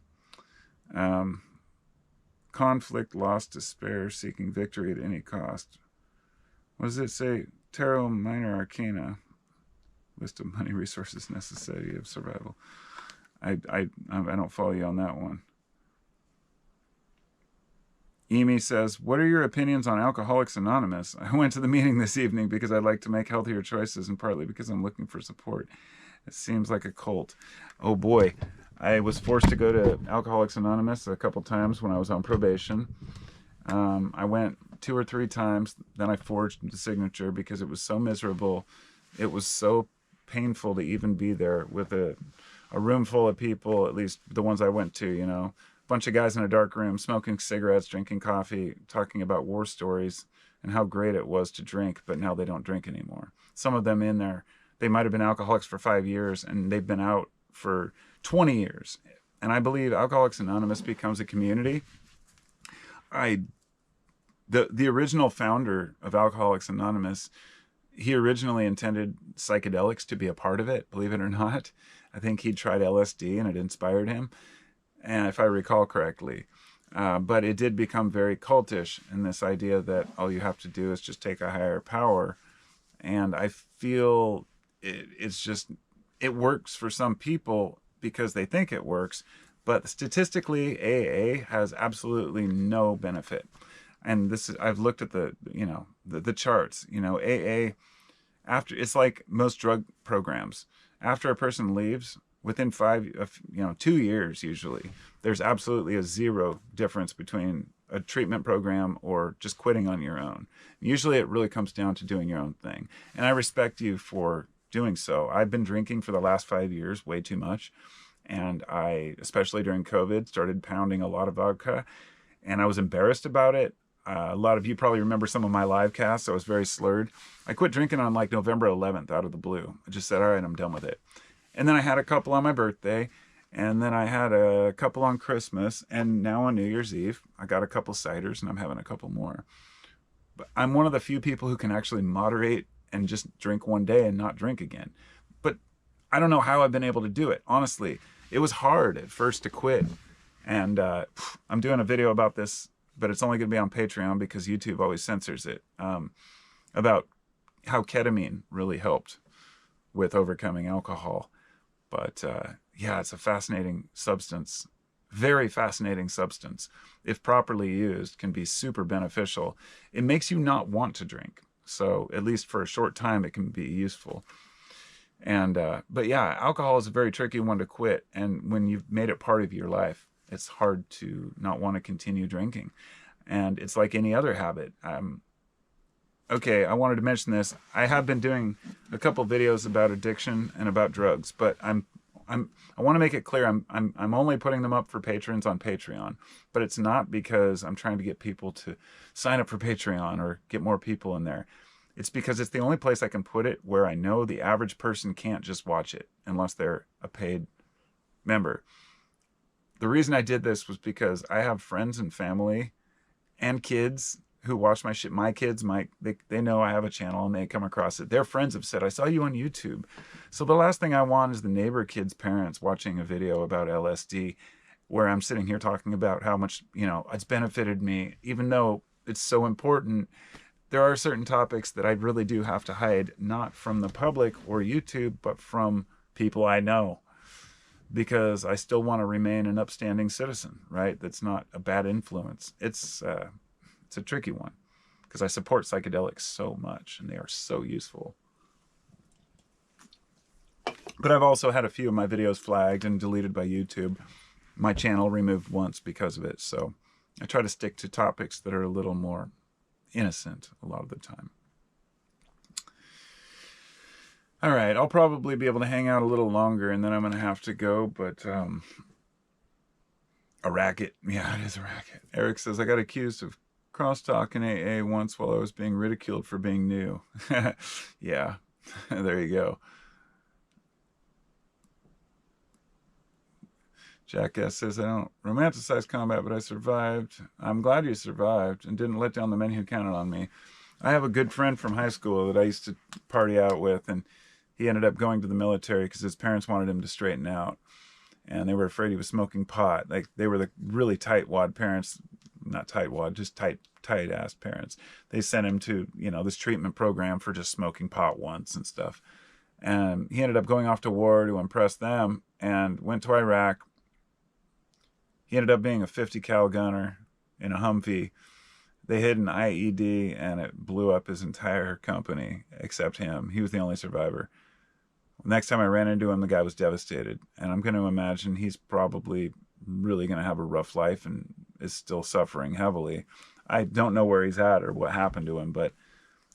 Conflict, loss, despair, seeking victory at any cost. What does it say? Tarot Minor Arcana. List of money, resources, necessity of survival. I don't follow you on that one. Amy says, what are your opinions on Alcoholics Anonymous? I went to the meeting this evening because I'd like to make healthier choices and partly because I'm looking for support. It seems like a cult. Oh boy. I was forced to go to Alcoholics Anonymous a couple times when I was on probation. I went 2 or 3 times. Then I forged the signature because it was so miserable. It was so painful to even be there with a room full of people, at least the ones I went to, you know. A bunch of guys in a dark room smoking cigarettes, drinking coffee, talking about war stories and how great it was to drink, but now they don't drink anymore. Some of them in there, they might have been alcoholics for 5 years and they've been out for 20 years. And I believe Alcoholics Anonymous becomes a community. The original founder of Alcoholics Anonymous, he originally intended psychedelics to be a part of it, believe it or not. I think he tried LSD and it inspired him, and if I recall correctly. But it did become very cultish in this idea that all you have to do is just take a higher power. And I feel it works for some people because they think it works, but statistically AA has absolutely no benefit. And this is, I've looked at the charts, AA, after, it's like most drug programs. After a person leaves, within 2 years usually, there's absolutely a zero difference between a treatment program or just quitting on your own. Usually it really comes down to doing your own thing. And I respect you for doing so. I've been drinking for the last 5 years, way too much. And I, especially during COVID, started pounding a lot of vodka. And I was embarrassed about it. A lot of you probably remember some of my live casts. I was very slurred. I quit drinking on like November 11th out of the blue. I just said, all right, I'm done with it. And then I had a couple on my birthday. And then I had a couple on Christmas. And now on New Year's Eve, I got a couple ciders and I'm having a couple more. But I'm one of the few people who can actually moderate and just drink one day and not drink again. But I don't know how I've been able to do it. Honestly, it was hard at first to quit. And I'm doing a video about this, but it's only going to be on Patreon because YouTube always censors it, about how ketamine really helped with overcoming alcohol. But yeah, it's a fascinating substance, very fascinating substance. If properly used, can be super beneficial. It makes you not want to drink. So at least for a short time, it can be useful. And but yeah, alcohol is a very tricky one to quit. And when you've made it part of your life, it's hard to not want to continue drinking. And it's like any other habit. Okay, I wanted to mention this. I have been doing a couple videos about addiction and about drugs, but I want to make it clear I'm only putting them up for patrons on Patreon, but it's not because I'm trying to get people to sign up for Patreon or get more people in there. It's because it's the only place I can put it where I know the average person can't just watch it unless they're a paid member. The reason I did this was because I have friends and family and kids who watch my shit. My kids, they know I have a channel and they come across it. Their friends have said, I saw you on YouTube. So the last thing I want is the neighbor kids' parents watching a video about LSD where I'm sitting here talking about how much, it's benefited me, even though it's so important. There are certain topics that I really do have to hide, not from the public or YouTube, but from people I know, because I still want to remain an upstanding citizen, right? That's not a bad influence. It's a tricky one because I support psychedelics so much and they are so useful. But I've also had a few of my videos flagged and deleted by YouTube. My channel removed once because of it. So I try to stick to topics that are a little more innocent a lot of the time. All right, I'll probably be able to hang out a little longer, and then I'm gonna have to go. But a racket, yeah, it is a racket. Eric says I got accused of crosstalk in AA once while I was being ridiculed for being new. Yeah, there you go. Jackass says, I don't romanticize combat, but I survived. I'm glad you survived and didn't let down the men who counted on me. I have a good friend from high school that I used to party out with, and he ended up going to the military because his parents wanted him to straighten out. And they were afraid he was smoking pot. Like, they were the really tightwad parents, not tightwad, just tight ass parents. They sent him to, this treatment program for just smoking pot once and stuff. And he ended up going off to war to impress them and went to Iraq. He ended up being a 50 cal gunner in a Humvee. They hid an IED and it blew up his entire company except him. He was the only survivor. Next time I ran into him, the guy was devastated. And I'm going to imagine he's probably really going to have a rough life and is still suffering heavily. I don't know where he's at or what happened to him, but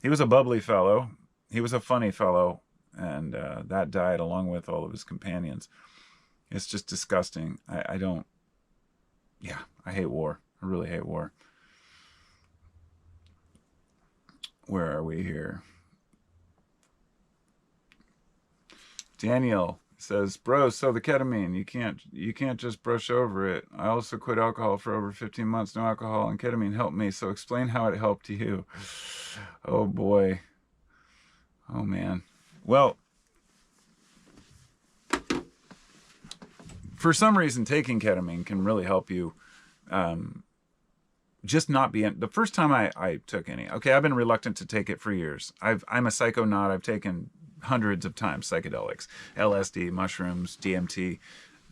he was a bubbly fellow. He was a funny fellow. And that died along with all of his companions. It's just disgusting. I hate war. I really hate war. Where are we here? Daniel says, bro, so the ketamine, you can't just brush over it. I also quit alcohol for over 15 months. No alcohol and ketamine helped me. So explain how it helped you. Oh boy. Oh man. Well, for some reason, taking ketamine can really help you just not be in. The first time I took any, okay, I've been reluctant to take it for years. I'm a psychonaut. I've taken hundreds of times psychedelics, LSD, mushrooms, DMT.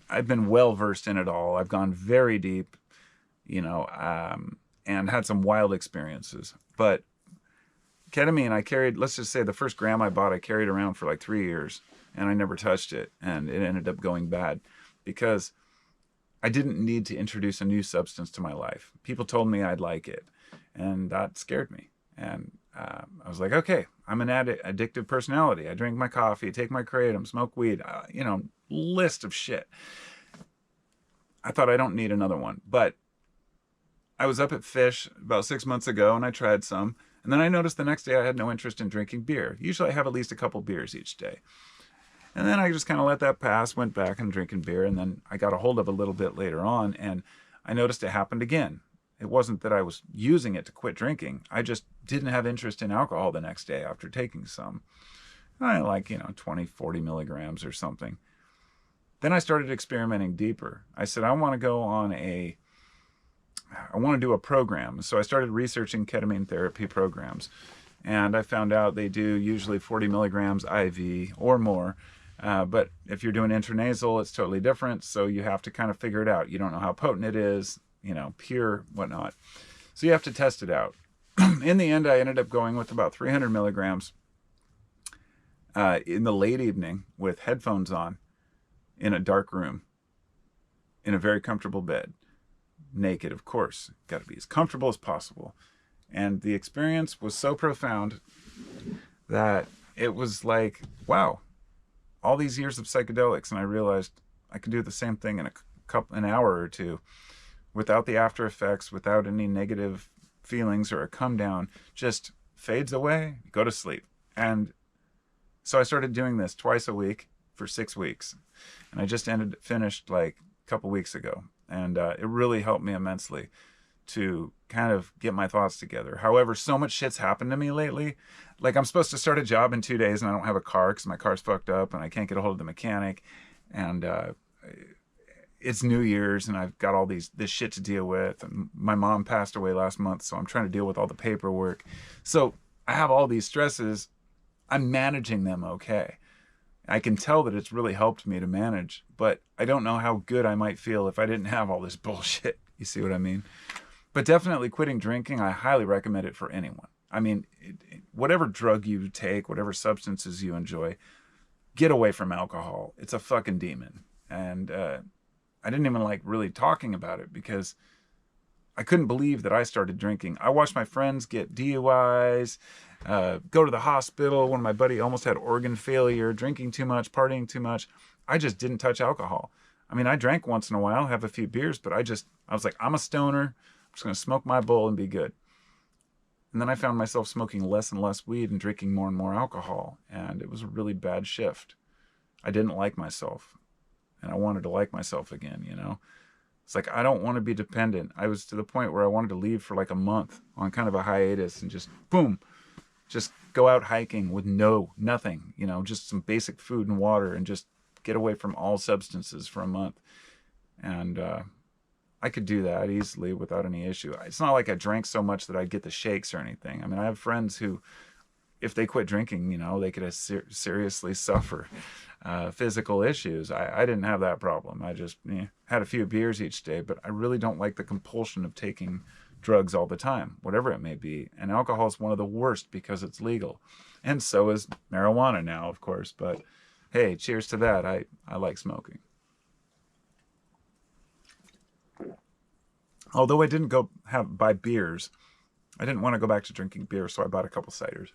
I've been well versed in it all. I've gone very deep, and had some wild experiences. But ketamine, I carried, let's just say the first gram I bought, I carried around for like 3 years, and I never touched it. And it ended up going bad because I didn't need to introduce a new substance to my life. People told me I'd like it, and that scared me. And I was like, okay, I'm an addictive personality. I drink my coffee, take my kratom, smoke weed, list of shit. I thought I don't need another one. But I was up at Fish about 6 months ago, and I tried some. And then I noticed the next day I had no interest in drinking beer. Usually I have at least a couple beers each day. And then I just kind of let that pass, went back and drinking beer. And then I got a hold of it a little bit later on, and I noticed it happened again. It wasn't that I was using it to quit drinking. I just didn't have interest in alcohol the next day after taking some. I like, 20, 40 milligrams or something. Then I started experimenting deeper. I said, I want to do a program. So I started researching ketamine therapy programs. And I found out they do usually 40 milligrams IV or more. But if you're doing intranasal, it's totally different. So you have to kind of figure it out. You don't know how potent it is, pure, whatnot. So you have to test it out. In the end, I ended up going with about 300 milligrams in the late evening with headphones on in a dark room in a very comfortable bed. Naked, of course. Got to be as comfortable as possible. And the experience was so profound that it was like, wow, all these years of psychedelics, and I realized I could do the same thing in an hour or two without the after effects, without any negative feelings or a come down, just fades away, go to sleep. And so I started doing this twice a week for 6 weeks. And I just finished like a couple weeks ago. And it really helped me immensely to kind of get my thoughts together. However, so much shit's happened to me lately. Like, I'm supposed to start a job in 2 days, and I don't have a car because my car's fucked up and I can't get a hold of the mechanic. And it's New Year's, and I've got all this shit to deal with. And my mom passed away last month, so I'm trying to deal with all the paperwork. So I have all these stresses. I'm managing them okay. I can tell that it's really helped me to manage, but I don't know how good I might feel if I didn't have all this bullshit. You see what I mean? But definitely quitting drinking, I highly recommend it for anyone. I mean, whatever drug you take, whatever substances you enjoy, get away from alcohol. It's a fucking demon. And I didn't even like really talking about it because I couldn't believe that I started drinking. I watched my friends get DUIs, go to the hospital. One of my buddy almost had organ failure, drinking too much, partying too much. I just didn't touch alcohol. I mean, I drank once in a while, have a few beers, but I was like, I'm a stoner. I'm just going to smoke my bowl and be good. And then I found myself smoking less and less weed and drinking more and more alcohol. And it was a really bad shift. I didn't like myself. And I wanted to like myself again, you know? It's like, I don't want to be dependent. I was to the point where I wanted to leave for like a month on kind of a hiatus and just, boom, just go out hiking with nothing, you know, just some basic food and water and just get away from all substances for a month. And I could do that easily without any issue. It's not like I drank so much that I'd get the shakes or anything. I mean, I have friends who, if they quit drinking, you know, they could seriously suffer physical issues. I didn't have that problem. I just had a few beers each day, but I really don't like the compulsion of taking drugs all the time, whatever it may be. And alcohol is one of the worst because it's legal. And so is marijuana now, of course. But hey, cheers to that. I like smoking. Although I didn't go buy beers, I didn't want to go back to drinking beer, so I bought a couple ciders.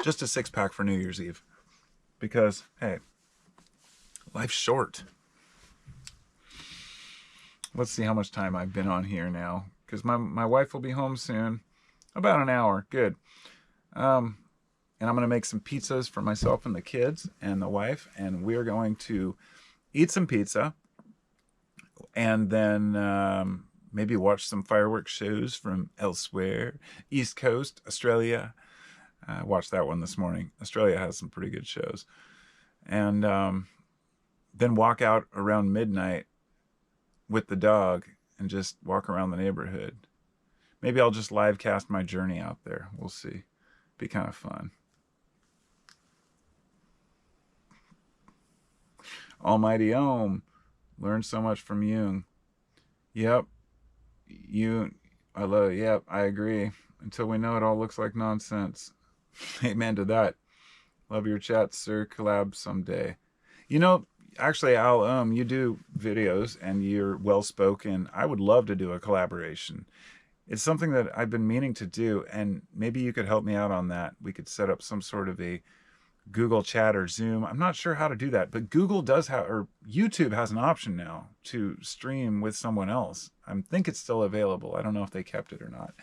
Just a 6-pack for New Year's Eve. Because, hey, life's short. Let's see how much time I've been on here now. Because my wife will be home soon. About an hour. Good. And I'm going to make some pizzas for myself and the kids and the wife. And we're going to eat some pizza. And then maybe watch some fireworks shows from elsewhere. East Coast, Australia. I watched that one this morning. Australia has some pretty good shows. And then walk out around midnight with the dog and just walk around the neighborhood. Maybe I'll just live cast my journey out there. We'll see. Be kind of fun. Almighty Om. Learned so much from Jung. Yep. Yep, I agree. Until we know it all looks like nonsense. Amen to that. Love your chat, sir. Collab someday. You know, actually, Al, you do videos and you're well-spoken. I would love to do a collaboration. It's something that I've been meaning to do, and maybe you could help me out on that. We could set up some sort of a Google Chat or Zoom. I'm not sure how to do that, but Google does have, or YouTube has an option now to stream with someone else. I think it's still available. I don't know if they kept it or not.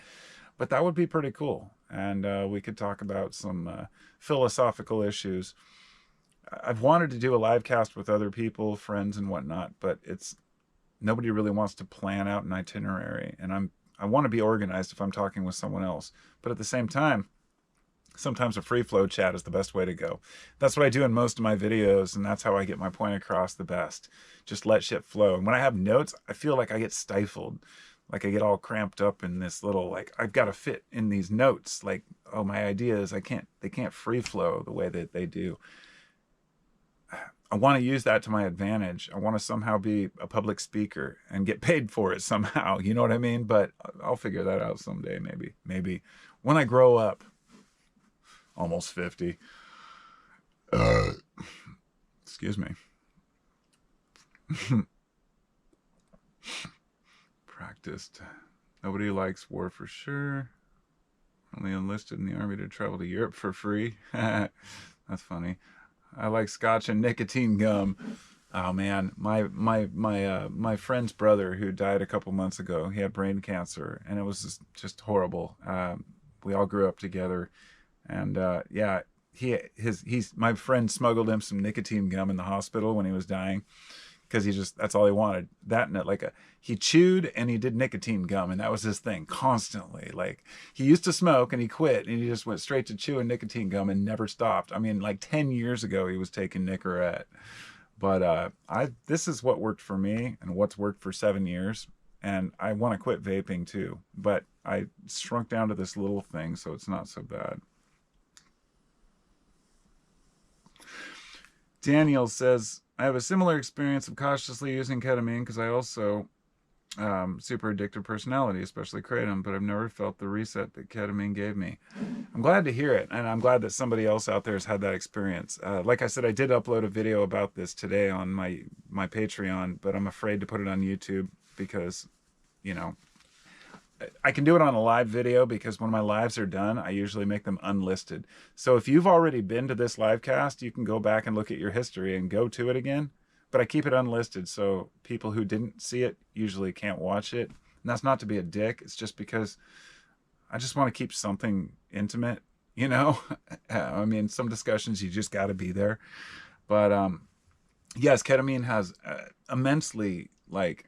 But that would be pretty cool. And we could talk about some philosophical issues. I've wanted to do a live cast with other people, friends and whatnot, but nobody really wants to plan out an itinerary. And I want to be organized if I'm talking with someone else. But at the same time, sometimes a free flow chat is the best way to go. That's what I do in most of my videos, and that's how I get my point across the best. Just let shit flow. And when I have notes, I feel like I get stifled. Like I get all cramped up in this little, like, I've got to fit in these notes. Like, oh, my ideas, they can't free flow the way that they do. I want to use that to my advantage. I want to somehow be a public speaker and get paid for it somehow. You know what I mean? But I'll figure that out someday, maybe. When I grow up, almost 50. Excuse me. Practiced. Nobody likes war for sure. Only enlisted in the army to travel to Europe for free. That's funny. I like scotch and nicotine gum. Oh man, my friend's brother who died a couple months ago, he had brain cancer, and it was just horrible. We all grew up together, and yeah, my friend smuggled him some nicotine gum in the hospital when he was dying, because that's all he wanted. That and he chewed and he did nicotine gum, and that was his thing constantly. Like, he used to smoke and he quit, and he just went straight to chewing nicotine gum and never stopped. I mean, like 10 years ago he was taking Nicorette. But this is what worked for me and what's worked for 7 years. And I want to quit vaping too, but I shrunk down to this little thing, so it's not so bad. Daniel says, I have a similar experience of cautiously using ketamine because I also super addictive personality, especially kratom, but I've never felt the reset that ketamine gave me. I'm glad to hear it, and I'm glad that somebody else out there has had that experience. Like I said, I did upload a video about this today on my Patreon, but I'm afraid to put it on YouTube because, you know, I can do it on a live video because when my lives are done, I usually make them unlisted. So if you've already been to this live cast, you can go back and look at your history and go to it again. But I keep it unlisted so people who didn't see it usually can't watch it. And that's not to be a dick. It's just because I just want to keep something intimate, you know? I mean, some discussions you just got to be there. But yes, ketamine has immensely, like,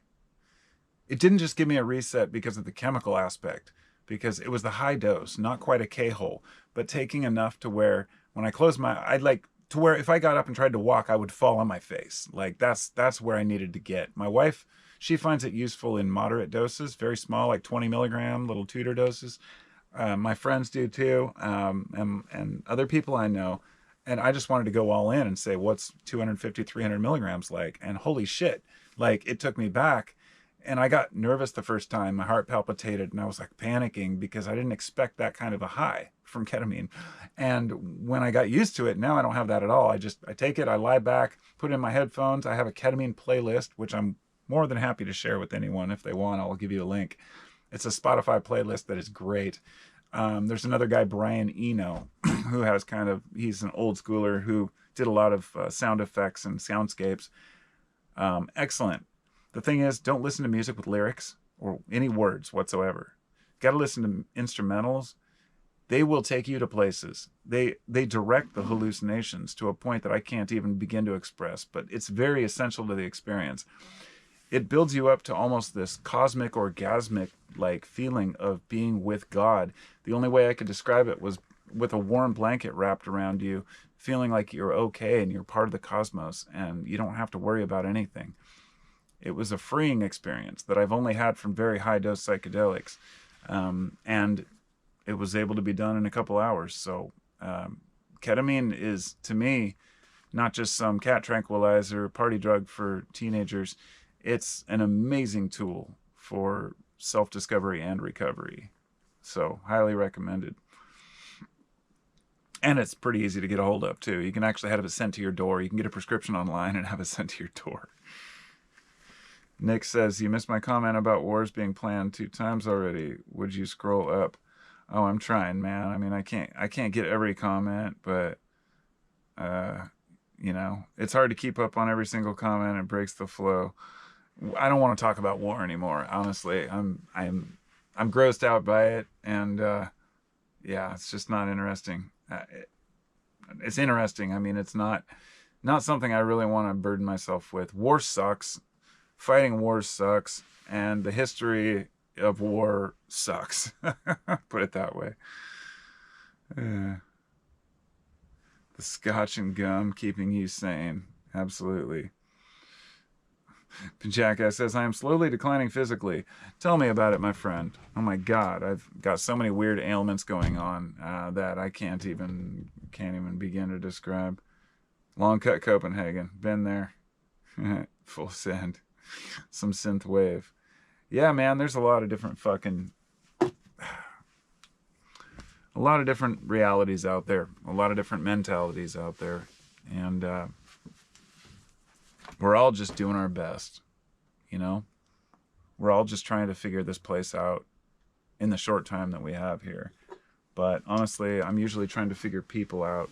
it didn't just give me a reset because of the chemical aspect, because it was the high dose, not quite a K-hole, but taking enough to where when I closed my, I'd like to where if I got up and tried to walk, I would fall on my face. Like that's where I needed to get. My wife, she finds it useful in moderate doses, very small, like 20 milligram little Tudor doses. My friends do too, and other people I know. And I just wanted to go all in and say, what's 250, 300 milligrams like? And holy shit, like it took me back. And I got nervous the first time. My heart palpitated and I was like panicking because I didn't expect that kind of a high from ketamine. And when I got used to it, now I don't have that at all. I take it, I lie back, put it in my headphones. I have a ketamine playlist, which I'm more than happy to share with anyone if they want. I'll give you a link. It's a Spotify playlist that is great. There's another guy, Brian Eno, who has he's an old schooler who did a lot of sound effects and soundscapes. Excellent. The thing is, don't listen to music with lyrics or any words whatsoever. Got to listen to instrumentals. They will take you to places. They direct the hallucinations to a point that I can't even begin to express, but it's very essential to the experience. It builds you up to almost this cosmic, orgasmic like feeling of being with God. The only way I could describe it was with a warm blanket wrapped around you, feeling like you're okay and you're part of the cosmos and you don't have to worry about anything. It was a freeing experience that I've only had from very high dose psychedelics. And it was able to be done in a couple hours. So ketamine is, to me, not just some cat tranquilizer, party drug for teenagers. It's an amazing tool for self-discovery and recovery. So highly recommended. And it's pretty easy to get a hold of, too. You can actually have it sent to your door. You can get a prescription online and have it sent to your door. Nick says, you missed my comment about wars being planned 2 times already. Would you scroll up? Oh, I'm trying, man. I mean, I can't get every comment, but you know, it's hard to keep up on every single comment. It breaks the flow. I don't want to talk about war anymore. Honestly, I'm grossed out by it, and yeah, it's just not interesting. It's interesting. I mean, it's not something I really want to burden myself with. War sucks. Fighting wars sucks, and the history of war sucks. Put it that way. The scotch and gum keeping you sane. Absolutely. Jackass says, I am slowly declining physically. Tell me about it, my friend. Oh my God, I've got so many weird ailments going on that I can't even begin to describe. Long cut Copenhagen. Been there. Full send. Some synth wave. Yeah, man, there's a lot of different realities out there, a lot of different mentalities out there, and we're all just doing our best, you know? We're all just trying to figure this place out in the short time that we have here. But honestly, I'm usually trying to figure people out.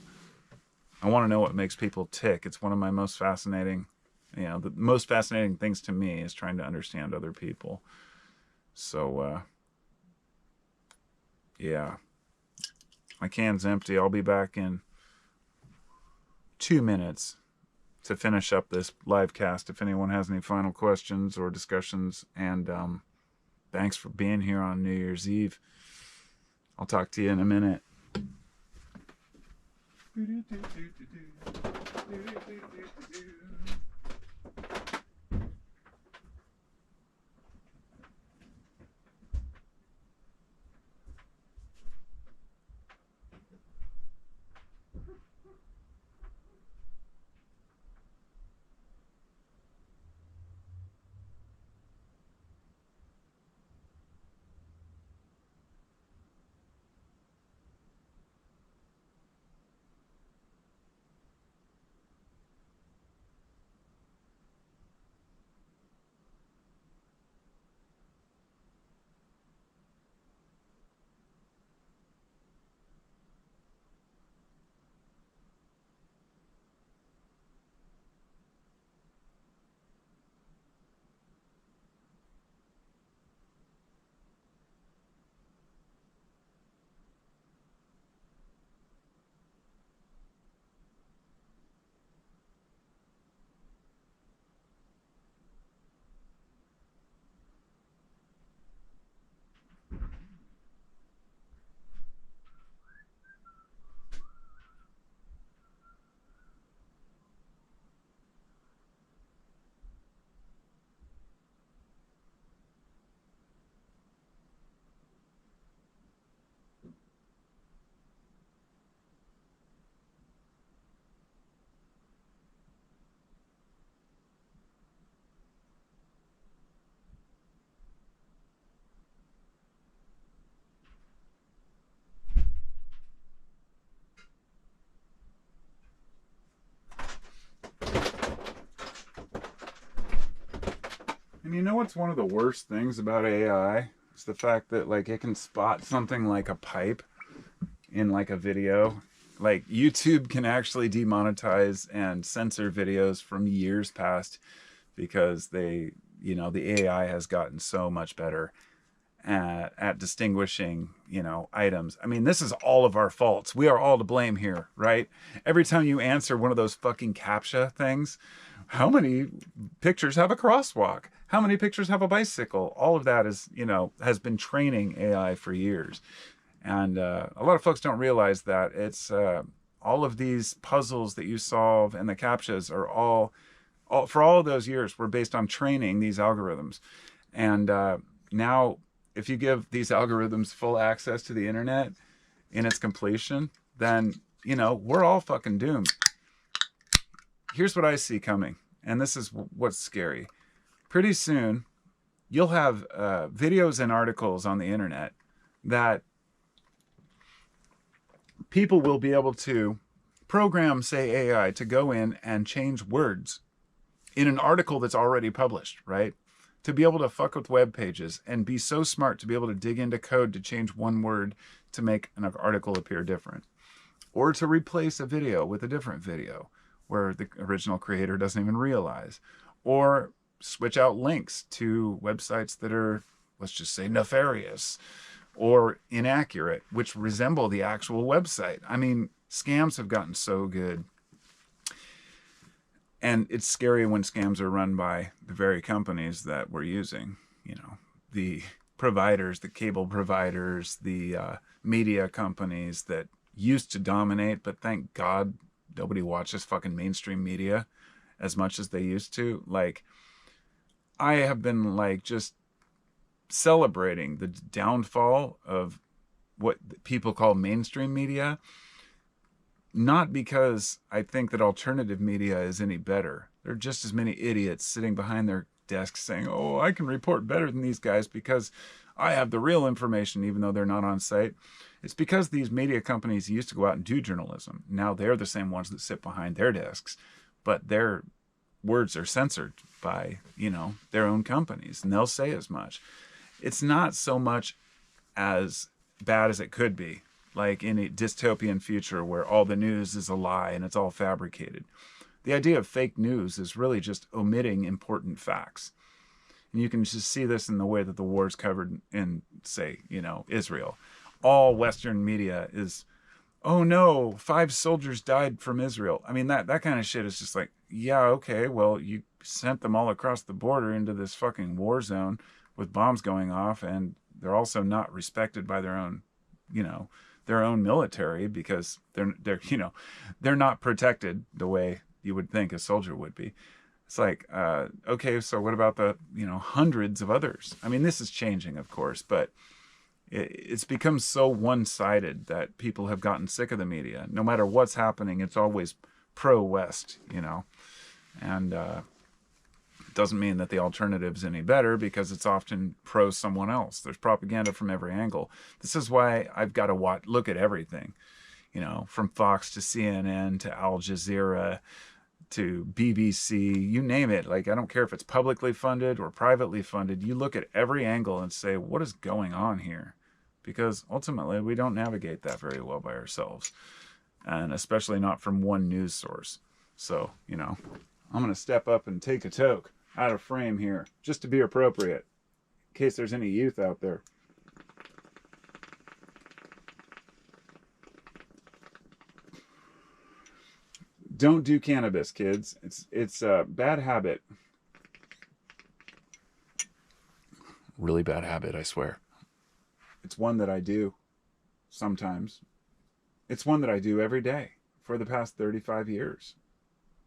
I want to know what makes people tick. It's one of my most fascinating, the most fascinating things to me is trying to understand other people. So, yeah. My can's empty. I'll be back in 2 minutes to finish up this live cast if anyone has any final questions or discussions. And thanks for being here on New Year's Eve. I'll talk to you in a minute. And you know what's one of the worst things about AI? It's the fact that like it can spot something like a pipe in like a video. Like YouTube can actually demonetize and censor videos from years past because they, you know, the AI has gotten so much better at distinguishing, you know, items. I mean, this is all of our faults. We are all to blame here, right? Every time you answer one of those fucking CAPTCHA things, how many pictures have a crosswalk? How many pictures have a bicycle? All of that is, you know, has been training AI for years. And a lot of folks don't realize that it's all of these puzzles that you solve and the CAPTCHAs are all for all of those years were based on training these algorithms. And now, if you give these algorithms full access to the internet in its completion, then, you know, we're all fucking doomed. Here's what I see coming, and this is what's scary. Pretty soon, you'll have videos and articles on the internet that people will be able to program, say, AI to go in and change words in an article that's already published, right? To be able to fuck with web pages and be so smart to be able to dig into code to change one word to make an article appear different. Or to replace a video with a different video where the original creator doesn't even realize. Or switch out links to websites that are, let's just say, nefarious or inaccurate, which resemble the actual website. I mean, scams have gotten so good. And it's scary when scams are run by the very companies that we're using, you know, the providers, the cable providers, the media companies that used to dominate, but thank God nobody watches fucking mainstream media as much as they used to. Like, I have been like just celebrating the downfall of what people call mainstream media. Not because I think that alternative media is any better. There are just as many idiots sitting behind their desks saying, oh, I can report better than these guys because I have the real information, even though they're not on site. It's because these media companies used to go out and do journalism. Now they're the same ones that sit behind their desks, but their words are censored by, you know, their own companies, and they'll say as much. It's not so much as bad as it could be, like in a dystopian future where all the news is a lie and it's all fabricated. The idea of fake news is really just omitting important facts. And you can just see this in the way that the war is covered in, say, you know, Israel. All Western media is, oh no, 5 soldiers died from Israel. I mean, that kind of shit is just like, yeah, okay, well, you sent them all across the border into this fucking war zone with bombs going off, and they're also not respected by their own, you know, their own military because they're you know, they're not protected the way you would think a soldier would be. It's like, okay, so what about the, you know, hundreds of others? I mean, this is changing, of course, but it's become so one-sided that people have gotten sick of the media. No matter what's happening, it's always pro-West, you know, and it doesn't mean that the alternative's any better because it's often pro someone else. There's propaganda from every angle. This is why I've got to look at everything, you know, from Fox to CNN to Al Jazeera to BBC, you name it. Like, I don't care if it's publicly funded or privately funded. You look at every angle and say, what is going on here? Because ultimately, we don't navigate that very well by ourselves, and especially not from one news source. So, you know, I'm going to step up and take a toke out of frame here, just to be appropriate, in case there's any youth out there. Don't do cannabis, kids. It's a bad habit. Really bad habit, I swear. It's one that I do sometimes. It's one that I do every day for the past 35 years.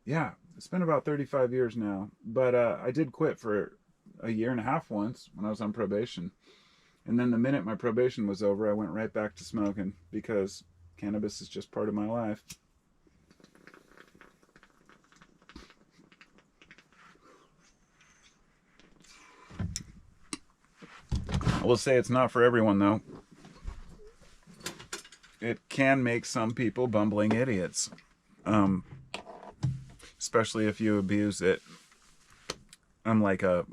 Yeah, it's been about 35 years now. But I did quit for a year and a half once when I was on probation. And then the minute my probation was over, I went right back to smoking because cannabis is just part of my life. I will say it's not for everyone, though. It can make some people bumbling idiots, especially if you abuse it. Unlike a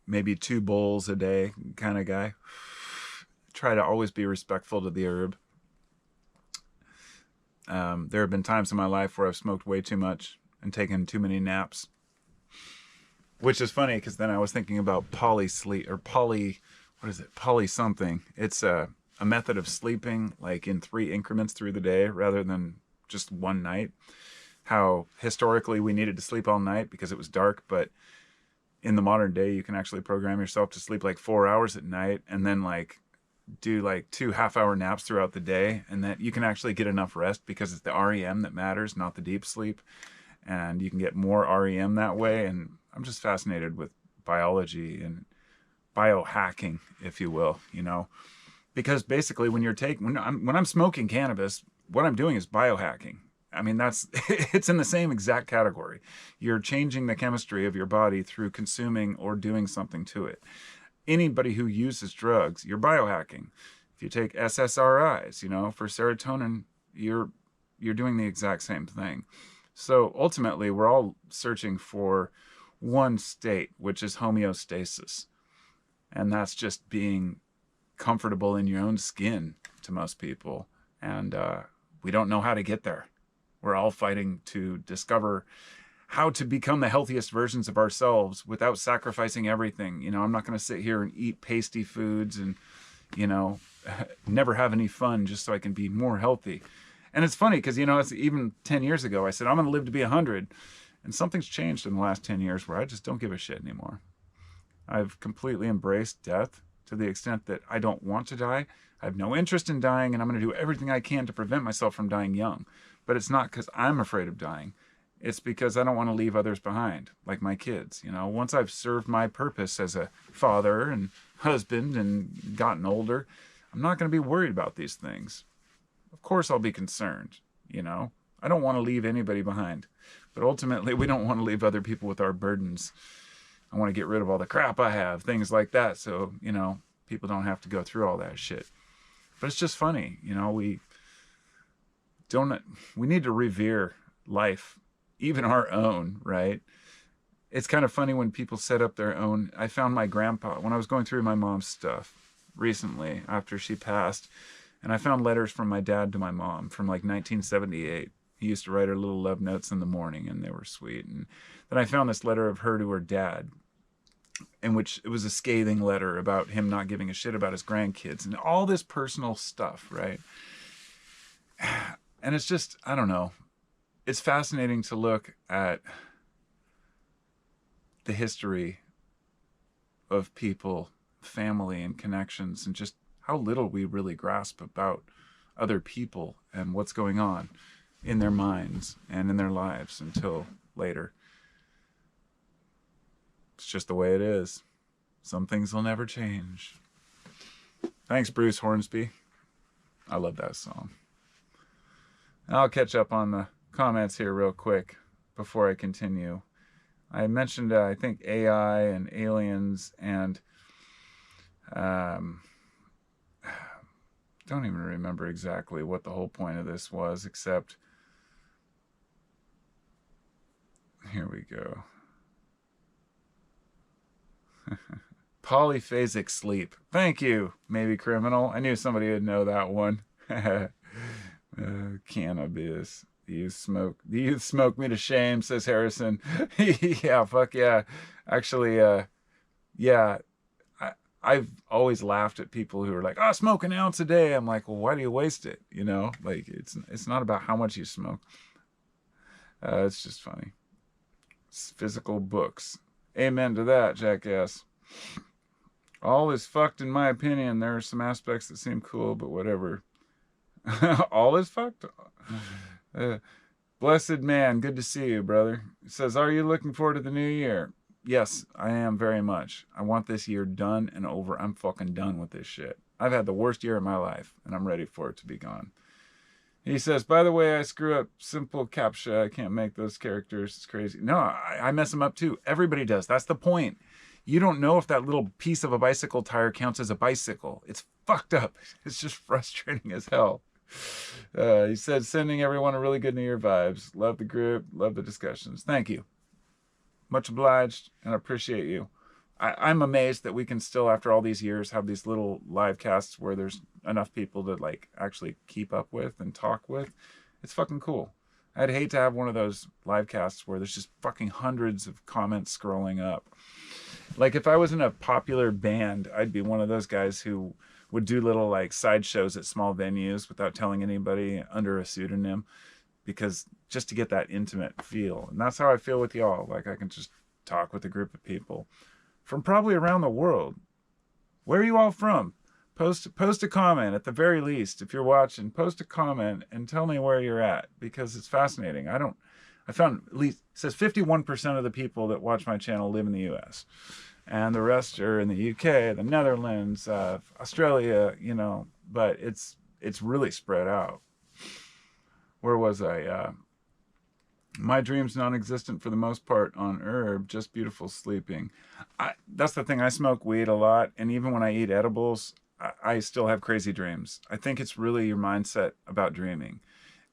maybe 2 bowls a day kind of guy. Try to always be respectful to the herb. There have been times in my life where I've smoked way too much and taken too many naps. Which is funny because then I was thinking about poly sleep or poly, what is it? Poly something. It's a method of sleeping like in 3 increments through the day rather than just one night. How historically we needed to sleep all night because it was dark, but in the modern day you can actually program yourself to sleep like 4 hours at night and then like do like 2 half-hour naps throughout the day, and that you can actually get enough rest because it's the REM that matters, not the deep sleep, and you can get more REM that way. And I'm just fascinated with biology and biohacking, if you will, you know, because basically when I'm smoking cannabis, what I'm doing is biohacking. I mean, it's in the same exact category. You're changing the chemistry of your body through consuming or doing something to it. Anybody who uses drugs, you're biohacking. If you take SSRIs, you know, for serotonin, you're doing the exact same thing. So ultimately, we're all searching for one state, which is homeostasis. And that's just being comfortable in your own skin to most people. And we don't know how to get there. We're all fighting to discover how to become the healthiest versions of ourselves without sacrificing everything. You know, I'm not going to sit here and eat pasty foods and, you know, never have any fun just so I can be more healthy. And it's funny because, you know, it's even 10 years ago, I said, I'm going to live to be 100. And something's changed in the last 10 years where I just don't give a shit anymore. I've completely embraced death to the extent that I don't want to die. I have no interest in dying, and I'm going to do everything I can to prevent myself from dying young. But it's not because I'm afraid of dying. It's because I don't want to leave others behind, like my kids. You know, once I've served my purpose as a father and husband and gotten older, I'm not going to be worried about these things. Of course I'll be concerned, you know. I don't want to leave anybody behind. But ultimately, we don't want to leave other people with our burdens. I want to get rid of all the crap I have, things like that. So, you know, people don't have to go through all that shit. But it's just funny, you know, we need to revere life, even our own, right? It's kind of funny when people set up their own. I found my grandpa, when I was going through my mom's stuff recently after she passed, and I found letters from my dad to my mom from like 1978. He used to write her little love notes in the morning, and they were sweet. And then I found this letter of her to her dad, in which it was a scathing letter about him not giving a shit about his grandkids and all this personal stuff, right? And it's just, I don't know. It's fascinating to look at the history of people, family, and connections, and just how little we really grasp about other people and what's going on in their minds and in their lives until later. It's just the way it is. Some things will never change. Thanks, Bruce Hornsby. I love that song. I'll catch up on the comments here real quick before I continue. I mentioned, I think, AI and aliens, and don't even remember exactly what the whole point of this was, except here we go. Polyphasic sleep. Thank you, Maybe Criminal. I knew somebody would know that one. Cannabis. The youth smoke me to shame, says Harrison. Yeah, fuck yeah. Actually, yeah. I've always laughed at people who are like, oh, smoke an ounce a day. I'm like, well, why do you waste it? You know, like it's not about how much you smoke. It's just funny. It's physical books. Amen to that, jackass. All is fucked in my opinion. There are some aspects that seem cool, but whatever. All is fucked? Blessed man, good to see you, brother. It says, are you looking forward to the new year? Yes, I am very much. I want this year done and over. I'm fucking done with this shit. I've had the worst year of my life, and I'm ready for it to be gone. He says, by the way, I screw up simple CAPTCHA. I can't make those characters. It's crazy. No, I mess them up too. Everybody does. That's the point. You don't know if that little piece of a bicycle tire counts as a bicycle. It's fucked up. It's just frustrating as hell. He said, sending everyone a really good New Year vibes. Love the group. Love the discussions. Thank you. Much obliged, and I appreciate you. I'm amazed that we can still, after all these years, have these little live casts where there's enough people to like actually keep up with and talk with. It's fucking cool. I'd hate to have one of those live casts where there's just fucking hundreds of comments scrolling up. Like if I was in a popular band, I'd be one of those guys who would do little like side shows at small venues without telling anybody, under a pseudonym, because just to get that intimate feel. And that's how I feel with y'all. Like I can just talk with a group of people from probably around the world. Where are you all from? Post a comment at the very least. If you're watching, post a comment and tell me where you're at, because it's fascinating. I found at least, it says 51% of the people that watch my channel live in the US. And the rest are in the UK, the Netherlands, Australia, you know, but it's really spread out. Where was I? My dreams non-existent for the most part on herb, just beautiful sleeping. That's the thing. I smoke weed a lot, and even when I eat edibles, I still have crazy dreams. I think it's really your mindset about dreaming.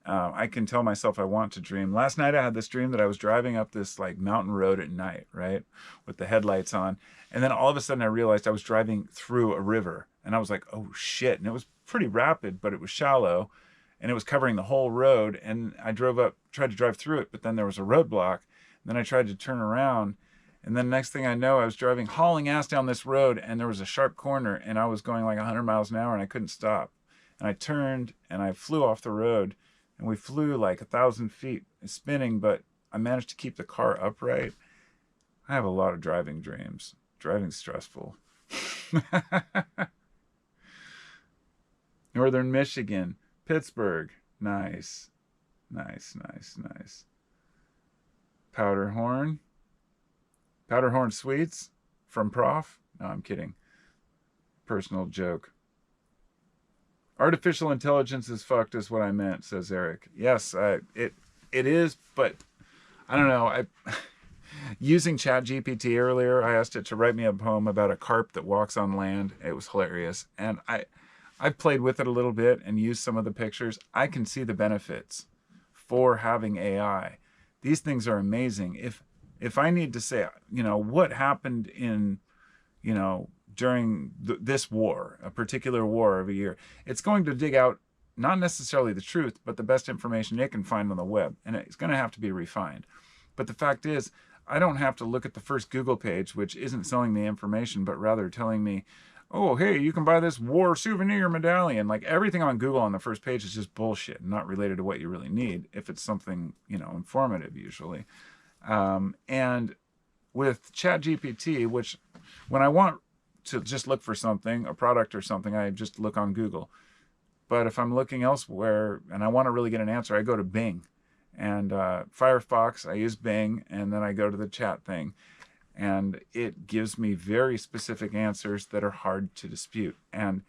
I can tell myself I want to dream. Last night I had this dream that I was driving up this like mountain road at night, right, with the headlights on, and then all of a sudden I realized I was driving through a river, and I was like, oh shit, and it was pretty rapid, but it was shallow, and it was covering the whole road, and I drove up, tried to drive through it, but then there was a roadblock, and then I tried to turn around, and then next thing I know, I was driving, hauling ass down this road, and there was a sharp corner, and I was going like 100 miles an hour, and I couldn't stop. And I turned, and I flew off the road, and we flew like 1,000 feet spinning, but I managed to keep the car upright. I have a lot of driving dreams. Driving's stressful. Northern Michigan. Pittsburgh. Nice. Nice, nice, nice. Powderhorn. Powderhorn Sweets from Prof. No, I'm kidding. Personal joke. Artificial intelligence is fucked is what I meant, says Eric. Yes, it is, but I don't know. Using ChatGPT earlier, I asked it to write me a poem about a carp that walks on land. It was hilarious. And I've played with it a little bit and used some of the pictures. I can see the benefits for having AI. These things are amazing. If I need to say, you know, what happened in, you know, during this war, a particular war of a year, it's going to dig out not necessarily the truth, but the best information it can find on the web. And it's going to have to be refined. But the fact is, I don't have to look at the first Google page, which isn't selling me information, but rather telling me, oh, hey, you can buy this war souvenir medallion. Like everything on Google on the first page is just bullshit and not related to what you really need, if it's something, you know, informative usually. And with ChatGPT, which when I want to just look for something, a product or something, I just look on Google. But if I'm looking elsewhere and I want to really get an answer, I go to Bing. And Firefox, I use Bing, and then I go to the chat thing. And it gives me very specific answers that are hard to dispute. And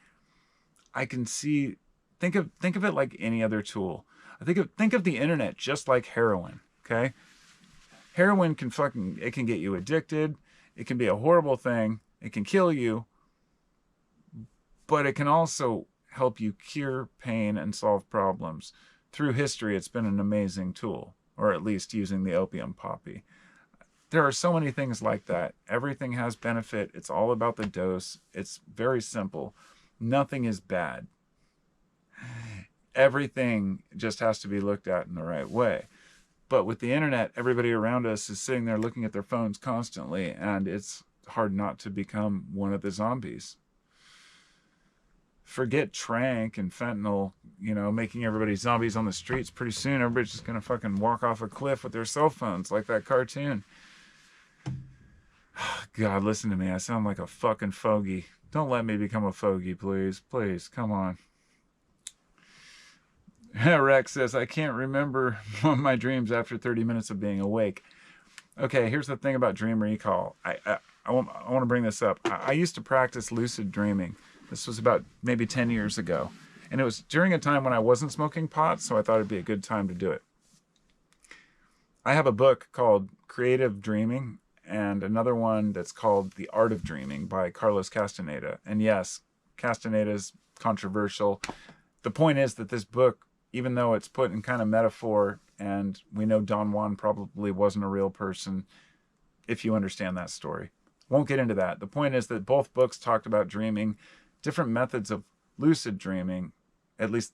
I can see, think of it like any other tool. Think of the internet just like heroin, okay? Heroin it can get you addicted. It can be a horrible thing. It can kill you. But it can also help you cure pain and solve problems. Through history, it's been an amazing tool, or at least using the opium poppy. There are so many things like that. Everything has benefit. It's all about the dose. It's very simple. Nothing is bad. Everything just has to be looked at in the right way. But with the internet, everybody around us is sitting there looking at their phones constantly, and it's hard not to become one of the zombies. Forget trank and fentanyl, you know, making everybody zombies on the streets. Pretty soon, everybody's just going to fucking walk off a cliff with their cell phones like that cartoon. God, listen to me. I sound like a fucking fogey. Don't let me become a fogey, please. Please, come on. Rex says, I can't remember my dreams after 30 minutes of being awake. Okay, here's the thing about dream recall. I want to bring this up. I used to practice lucid dreaming. This was about maybe 10 years ago. And it was during a time when I wasn't smoking pot, so I thought it'd be a good time to do it. I have a book called Creative Dreaming and another one that's called The Art of Dreaming by Carlos Castaneda. And yes, Castaneda's controversial. The point is that this book, even though it's put in kind of metaphor, and we know Don Juan probably wasn't a real person, if you understand that story. Won't get into that. The point is that both books talked about dreaming, different methods of lucid dreaming, at least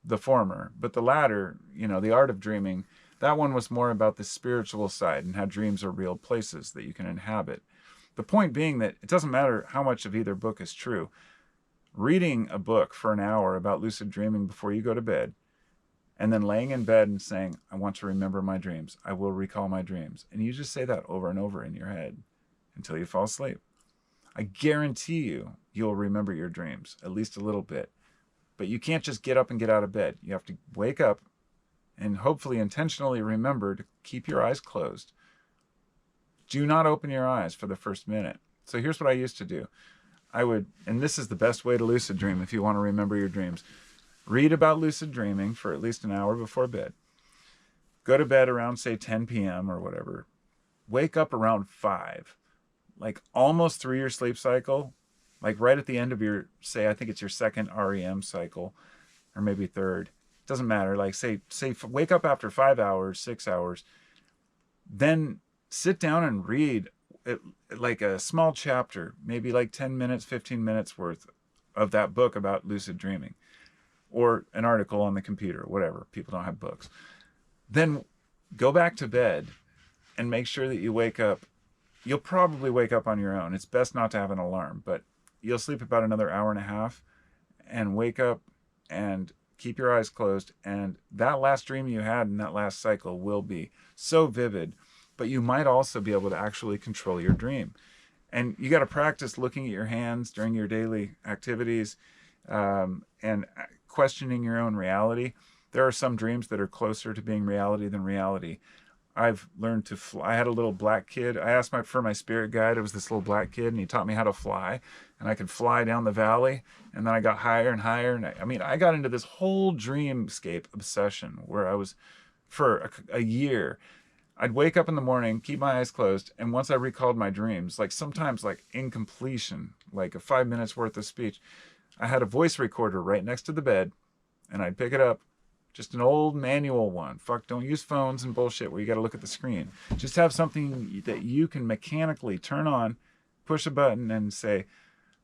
the former. But the latter, The Art of Dreaming, that one was more about the spiritual side and how dreams are real places that you can inhabit. The point being that it doesn't matter how much of either book is true. Reading a book for an hour about lucid dreaming before you go to bed, and then laying in bed and saying, I want to remember my dreams. I will recall my dreams. And you just say that over and over in your head until you fall asleep. I guarantee you'll remember your dreams, at least a little bit. But you can't just get up and get out of bed. You have to wake up and hopefully intentionally remember to keep your eyes closed. Do not open your eyes for the first minute. So here's what I used to do. And this is the best way to lucid dream if you want to remember your dreams. Read about lucid dreaming for at least an hour before bed. Go to bed around, say, 10 p.m. or whatever. Wake up around 5, like almost through your sleep cycle, like right at the end of your, say, I think it's your second REM cycle, or maybe third. Doesn't matter. Like say wake up after 5 hours, 6 hours, then sit down and read like a small chapter, maybe like 10 minutes, 15 minutes worth of that book about lucid dreaming, or an article on the computer, whatever. People don't have books. Then go back to bed and make sure that you wake up. You'll probably wake up on your own. It's best not to have an alarm, but you'll sleep about another hour and a half and wake up and keep your eyes closed. And that last dream you had in that last cycle will be so vivid, but you might also be able to actually control your dream. And you got to practice looking at your hands during your daily activities, and questioning your own reality. There are some dreams that are closer to being reality than reality. I've learned to fly. I had a little black kid. I asked for my spirit guide. It was this little black kid, and he taught me how to fly. And I could fly down the valley, and then I got higher and higher. And I got into this whole dreamscape obsession where I was, for a year, I'd wake up in the morning, keep my eyes closed, and once I recalled my dreams, like sometimes like incompletion, like a 5 minutes worth of speech, I had a voice recorder right next to the bed, and I'd pick it up, just an old manual one. Fuck, don't use phones and bullshit where you got to look at the screen. Just have something that you can mechanically turn on, push a button, and say,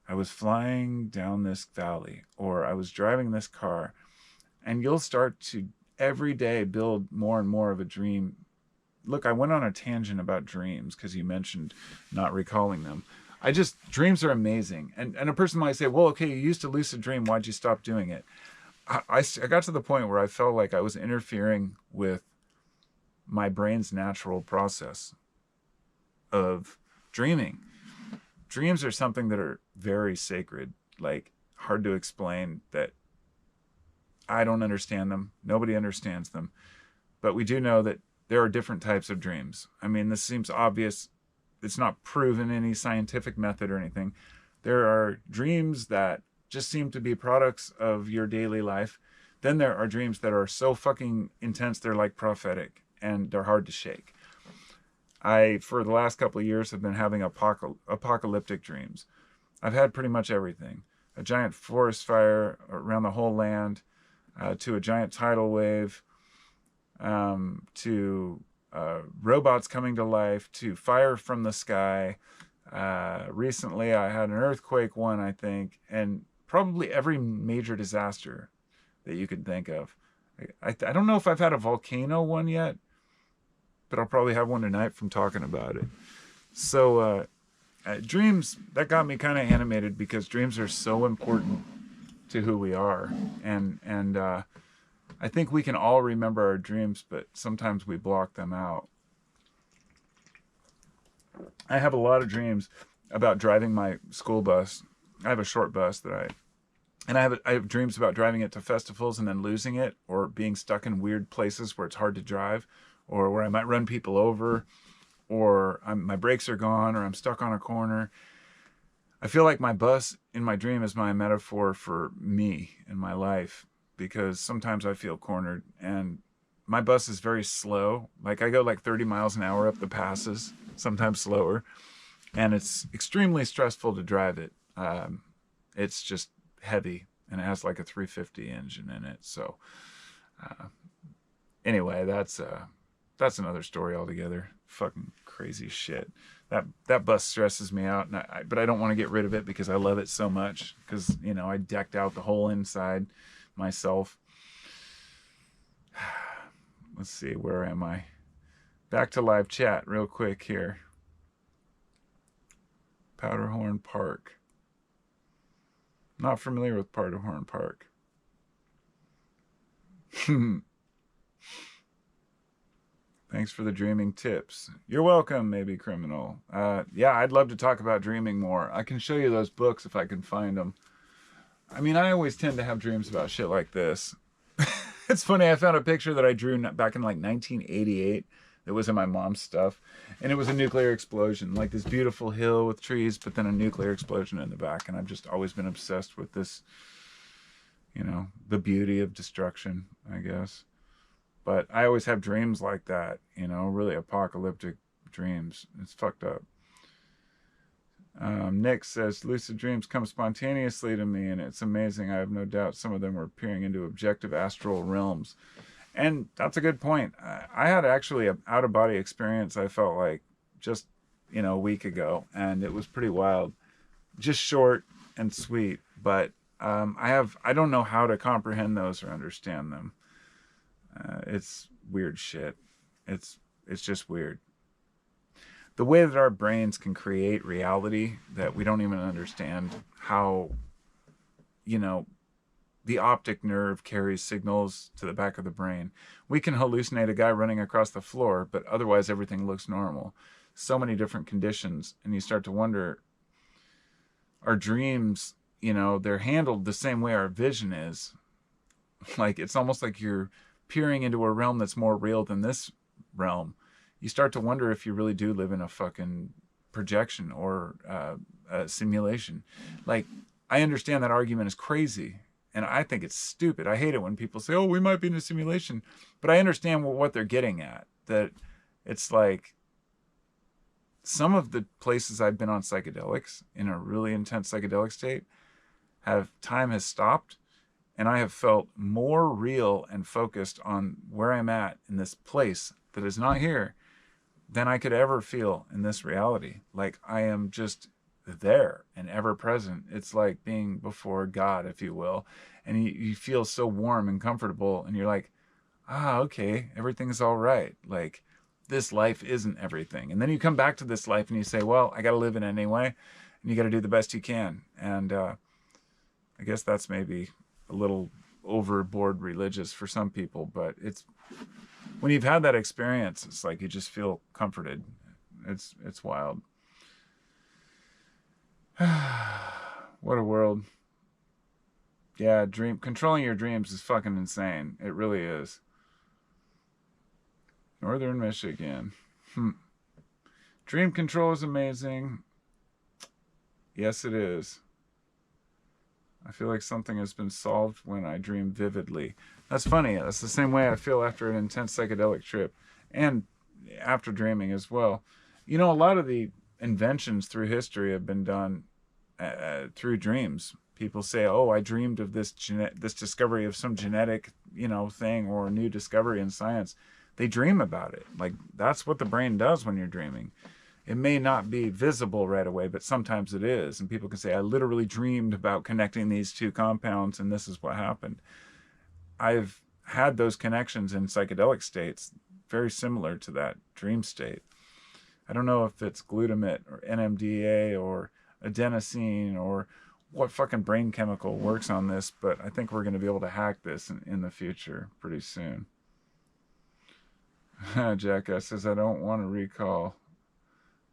I was flying down this valley, or I was driving this car. And you'll start to every day build more and more of a dream. Look, I went on a tangent about dreams because you mentioned not recalling them. Dreams are amazing. And a person might say, well, okay, you used to lucid dream. Why'd you stop doing it? I got to the point where I felt like I was interfering with my brain's natural process of dreaming. Dreams are something that are very sacred, like hard to explain, that I don't understand them. Nobody understands them. But we do know that there are different types of dreams. I mean, this seems obvious. It's not proven any scientific method or anything. There are dreams that just seem to be products of your daily life. Then there are dreams that are so fucking intense, they're like prophetic, and they're hard to shake. I, for the last couple of years, have been having apocalyptic dreams. I've had pretty much everything. A giant forest fire around the whole land, to a giant tidal wave, to robots coming to life, to fire from the sky. Recently, I had an earthquake one, I think, and probably every major disaster that you could think of. I don't know if I've had a volcano one yet, but I'll probably have one tonight from talking about it. So dreams, that got me kind of animated because dreams are so important to who we are. And I think we can all remember our dreams, but sometimes we block them out. I have a lot of dreams about driving my school bus. I have a short bus I have dreams about driving it to festivals and then losing it, or being stuck in weird places where it's hard to drive, or where I might run people over, or my brakes are gone, or I'm stuck on a corner. I feel like my bus in my dream is my metaphor for me in my life, because sometimes I feel cornered, and my bus is very slow. Like I go like 30 miles an hour up the passes, sometimes slower, and it's extremely stressful to drive it. It's just heavy, and it has like a 350 engine in it. So anyway, that's another story altogether. Fucking crazy. crazy shit. That bus stresses me out, and but I don't want to get rid of it because I love it so much. Because I decked out the whole inside myself. Let's see, where am I? Back to live chat real quick here. Powderhorn Park. Not familiar with Powderhorn Park. Thanks for the dreaming tips. You're welcome, Maybe Criminal. Yeah, I'd love to talk about dreaming more. I can show you those books if I can find them. I mean, I always tend to have dreams about shit like this. It's funny, I found a picture that I drew back in like 1988 that was in my mom's stuff. And it was a nuclear explosion, like this beautiful hill with trees, but then a nuclear explosion in the back. And I've just always been obsessed with this, the beauty of destruction, I guess. But I always have dreams like that, really apocalyptic dreams. It's fucked up. Nick says, lucid dreams come spontaneously to me, and it's amazing. I have no doubt some of them are peering into objective astral realms. And that's a good point. I had actually an out-of-body experience, I felt like, just, a week ago, and it was pretty wild. Just short and sweet, but I don't know how to comprehend those or understand them. It's weird shit. It's just weird. The way that our brains can create reality that we don't even understand how, the optic nerve carries signals to the back of the brain. We can hallucinate a guy running across the floor, but otherwise everything looks normal. So many different conditions. And you start to wonder, our dreams, they're handled the same way our vision is. Like, it's almost like you're peering into a realm that's more real than this realm. You start to wonder if you really do live in a fucking projection or a simulation. Like, I understand that argument is crazy, and I think it's stupid. I hate it when people say, oh, we might be in a simulation. But I understand what they're getting at. That it's like, some of the places I've been on psychedelics, in a really intense psychedelic state, time has stopped, and I have felt more real and focused on where I'm at in this place that is not here than I could ever feel in this reality. Like, I am just there and ever present. It's like being before God, if you will. And you feel so warm and comfortable, and you're like, okay, everything's all right. Like, this life isn't everything. And then you come back to this life and you say, well, I got to live it anyway, and you got to do the best you can. And I guess that's maybe a little overboard religious for some people, but it's, when you've had that experience, it's like you just feel comforted. It's wild. What a world. Yeah, controlling your dreams is fucking insane. It really is. Northern Michigan. Dream control is amazing. Yes, it is. I feel like something has been solved when I dream vividly. That's funny. That's the same way I feel after an intense psychedelic trip, and after dreaming as well. A lot of the inventions through history have been done through dreams. People say, oh, I dreamed of this discovery of some genetic, thing, or a new discovery in science. They dream about it. Like, that's what the brain does when you're dreaming. It may not be visible right away, but sometimes it is. And people can say, I literally dreamed about connecting these two compounds, and this is what happened. I've had those connections in psychedelic states, very similar to that dream state. I don't know if it's glutamate or NMDA or adenosine or what fucking brain chemical works on this, but I think we're going to be able to hack this in the future pretty soon. Jackass says, I don't want to recall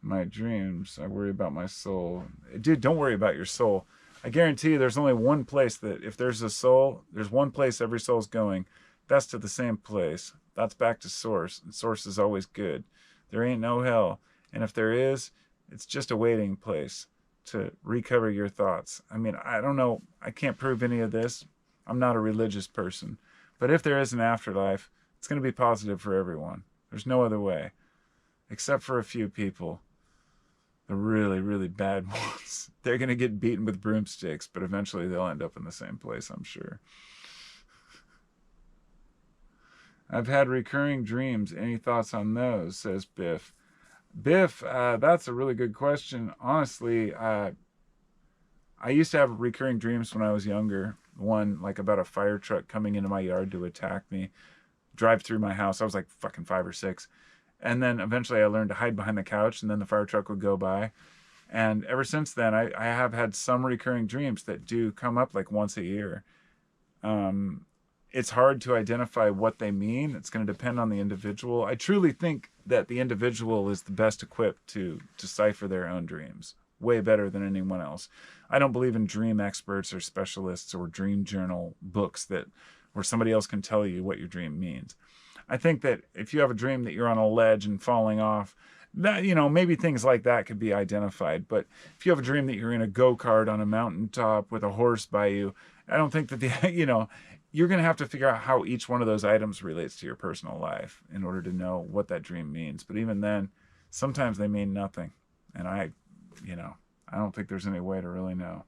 my dreams. I worry about my soul. Dude, don't worry about your soul. I guarantee you there's only one place that, if there's a soul, there's one place every soul's going. That's to the same place. That's back to source. And source is always good. There ain't no hell. And if there is, it's just a waiting place to recover your thoughts. I mean, I don't know. I can't prove any of this. I'm not a religious person. But if there is an afterlife, it's going to be positive for everyone. There's no other way. Except for a few people. The really, really bad ones. They're going to get beaten with broomsticks, but eventually they'll end up in the same place, I'm sure. I've had recurring dreams. Any thoughts on those, says Biff. Biff, that's a really good question. Honestly, I used to have recurring dreams when I was younger. One, like about a fire truck coming into my yard to attack me, drive through my house. I was like fucking 5 or 6. And then eventually I learned to hide behind the couch, and then the fire truck would go by. And ever since then, I have had some recurring dreams that do come up like once a year. Um, it's hard to identify what they mean. It's going to depend on the individual. I truly think that the individual is the best equipped to decipher their own dreams, way better than anyone else. I don't believe in dream experts or specialists or dream journal books that where somebody else can tell you what your dream means. I think that if you have a dream that you're on a ledge and falling off, that, maybe things like that could be identified. But if you have a dream that you're in a go-kart on a mountaintop with a horse by you, I don't think that you're going to have to figure out how each one of those items relates to your personal life in order to know what that dream means. But even then, sometimes they mean nothing. And I don't think there's any way to really know.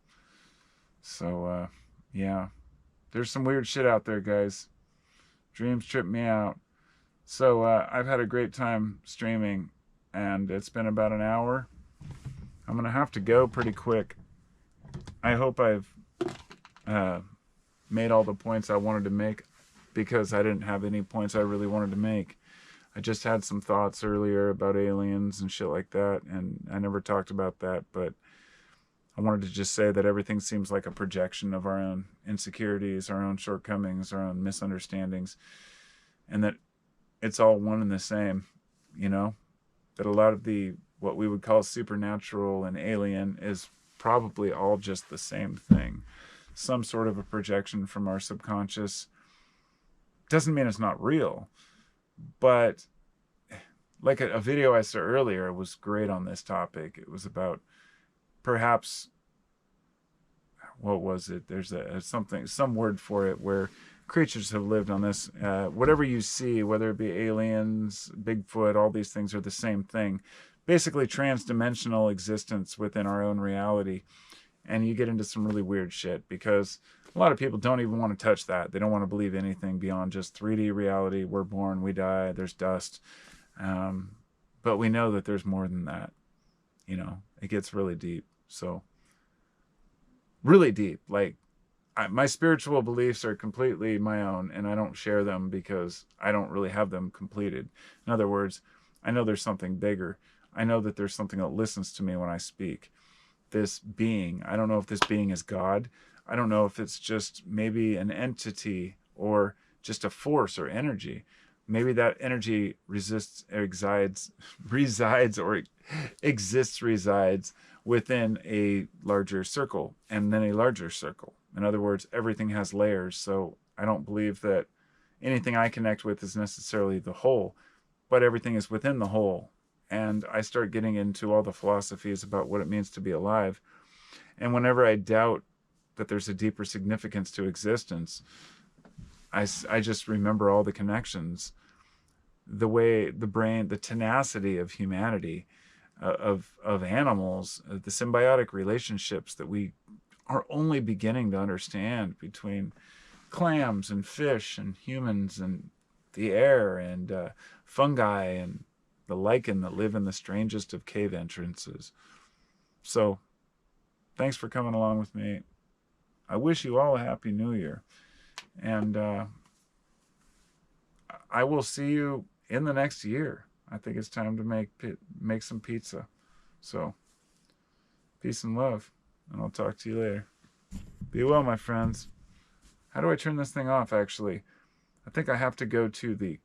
So, yeah, there's some weird shit out there, guys. Dreams trip me out. So, I've had a great time streaming, and it's been about an hour. I'm going to have to go pretty quick. I hope I've made all the points I wanted to make, because I didn't have any points I really wanted to make. I just had some thoughts earlier about aliens and shit like that, and I never talked about that, but I wanted to just say that everything seems like a projection of our own insecurities, our own shortcomings, our own misunderstandings, and that it's all one and the same, that a lot of what we would call supernatural and alien is probably all just the same thing. Some sort of a projection from our subconscious. Doesn't mean it's not real, but like a video I saw earlier was great on this topic. It was about perhaps, what was it? There's some word for it where creatures have lived on this. Whatever you see, whether it be aliens, Bigfoot, all these things are the same thing. Basically, trans-dimensional existence within our own reality. And you get into some really weird shit because a lot of people don't even want to touch that. They don't want to believe anything beyond just 3D reality. We're born, we die, there's dust. But we know that there's more than that. It gets really deep. So, really deep. Like, my spiritual beliefs are completely my own, and I don't share them because I don't really have them completed. In other words, I know there's something bigger. I know that there's something that listens to me when I speak. This being, I don't know if this being is God. I don't know if it's just maybe an entity or just a force or energy. Maybe that energy resides within a larger circle and then a larger circle. In other words, everything has layers. So I don't believe that anything I connect with is necessarily the whole, but everything is within the whole. And I start getting into all the philosophies about what it means to be alive. And whenever I doubt that there's a deeper significance to existence, I just remember all the connections, the way the brain, the tenacity of humanity, of animals, the symbiotic relationships that we are only beginning to understand between clams and fish and humans and the air and fungi and the lichen that live in the strangest of cave entrances. So, thanks for coming along with me. I wish you all a Happy New Year. And I will see you in the next year. I think it's time to make some pizza. So, peace and love. And I'll talk to you later. Be well, my friends. How do I turn this thing off, actually? I think I have to go to the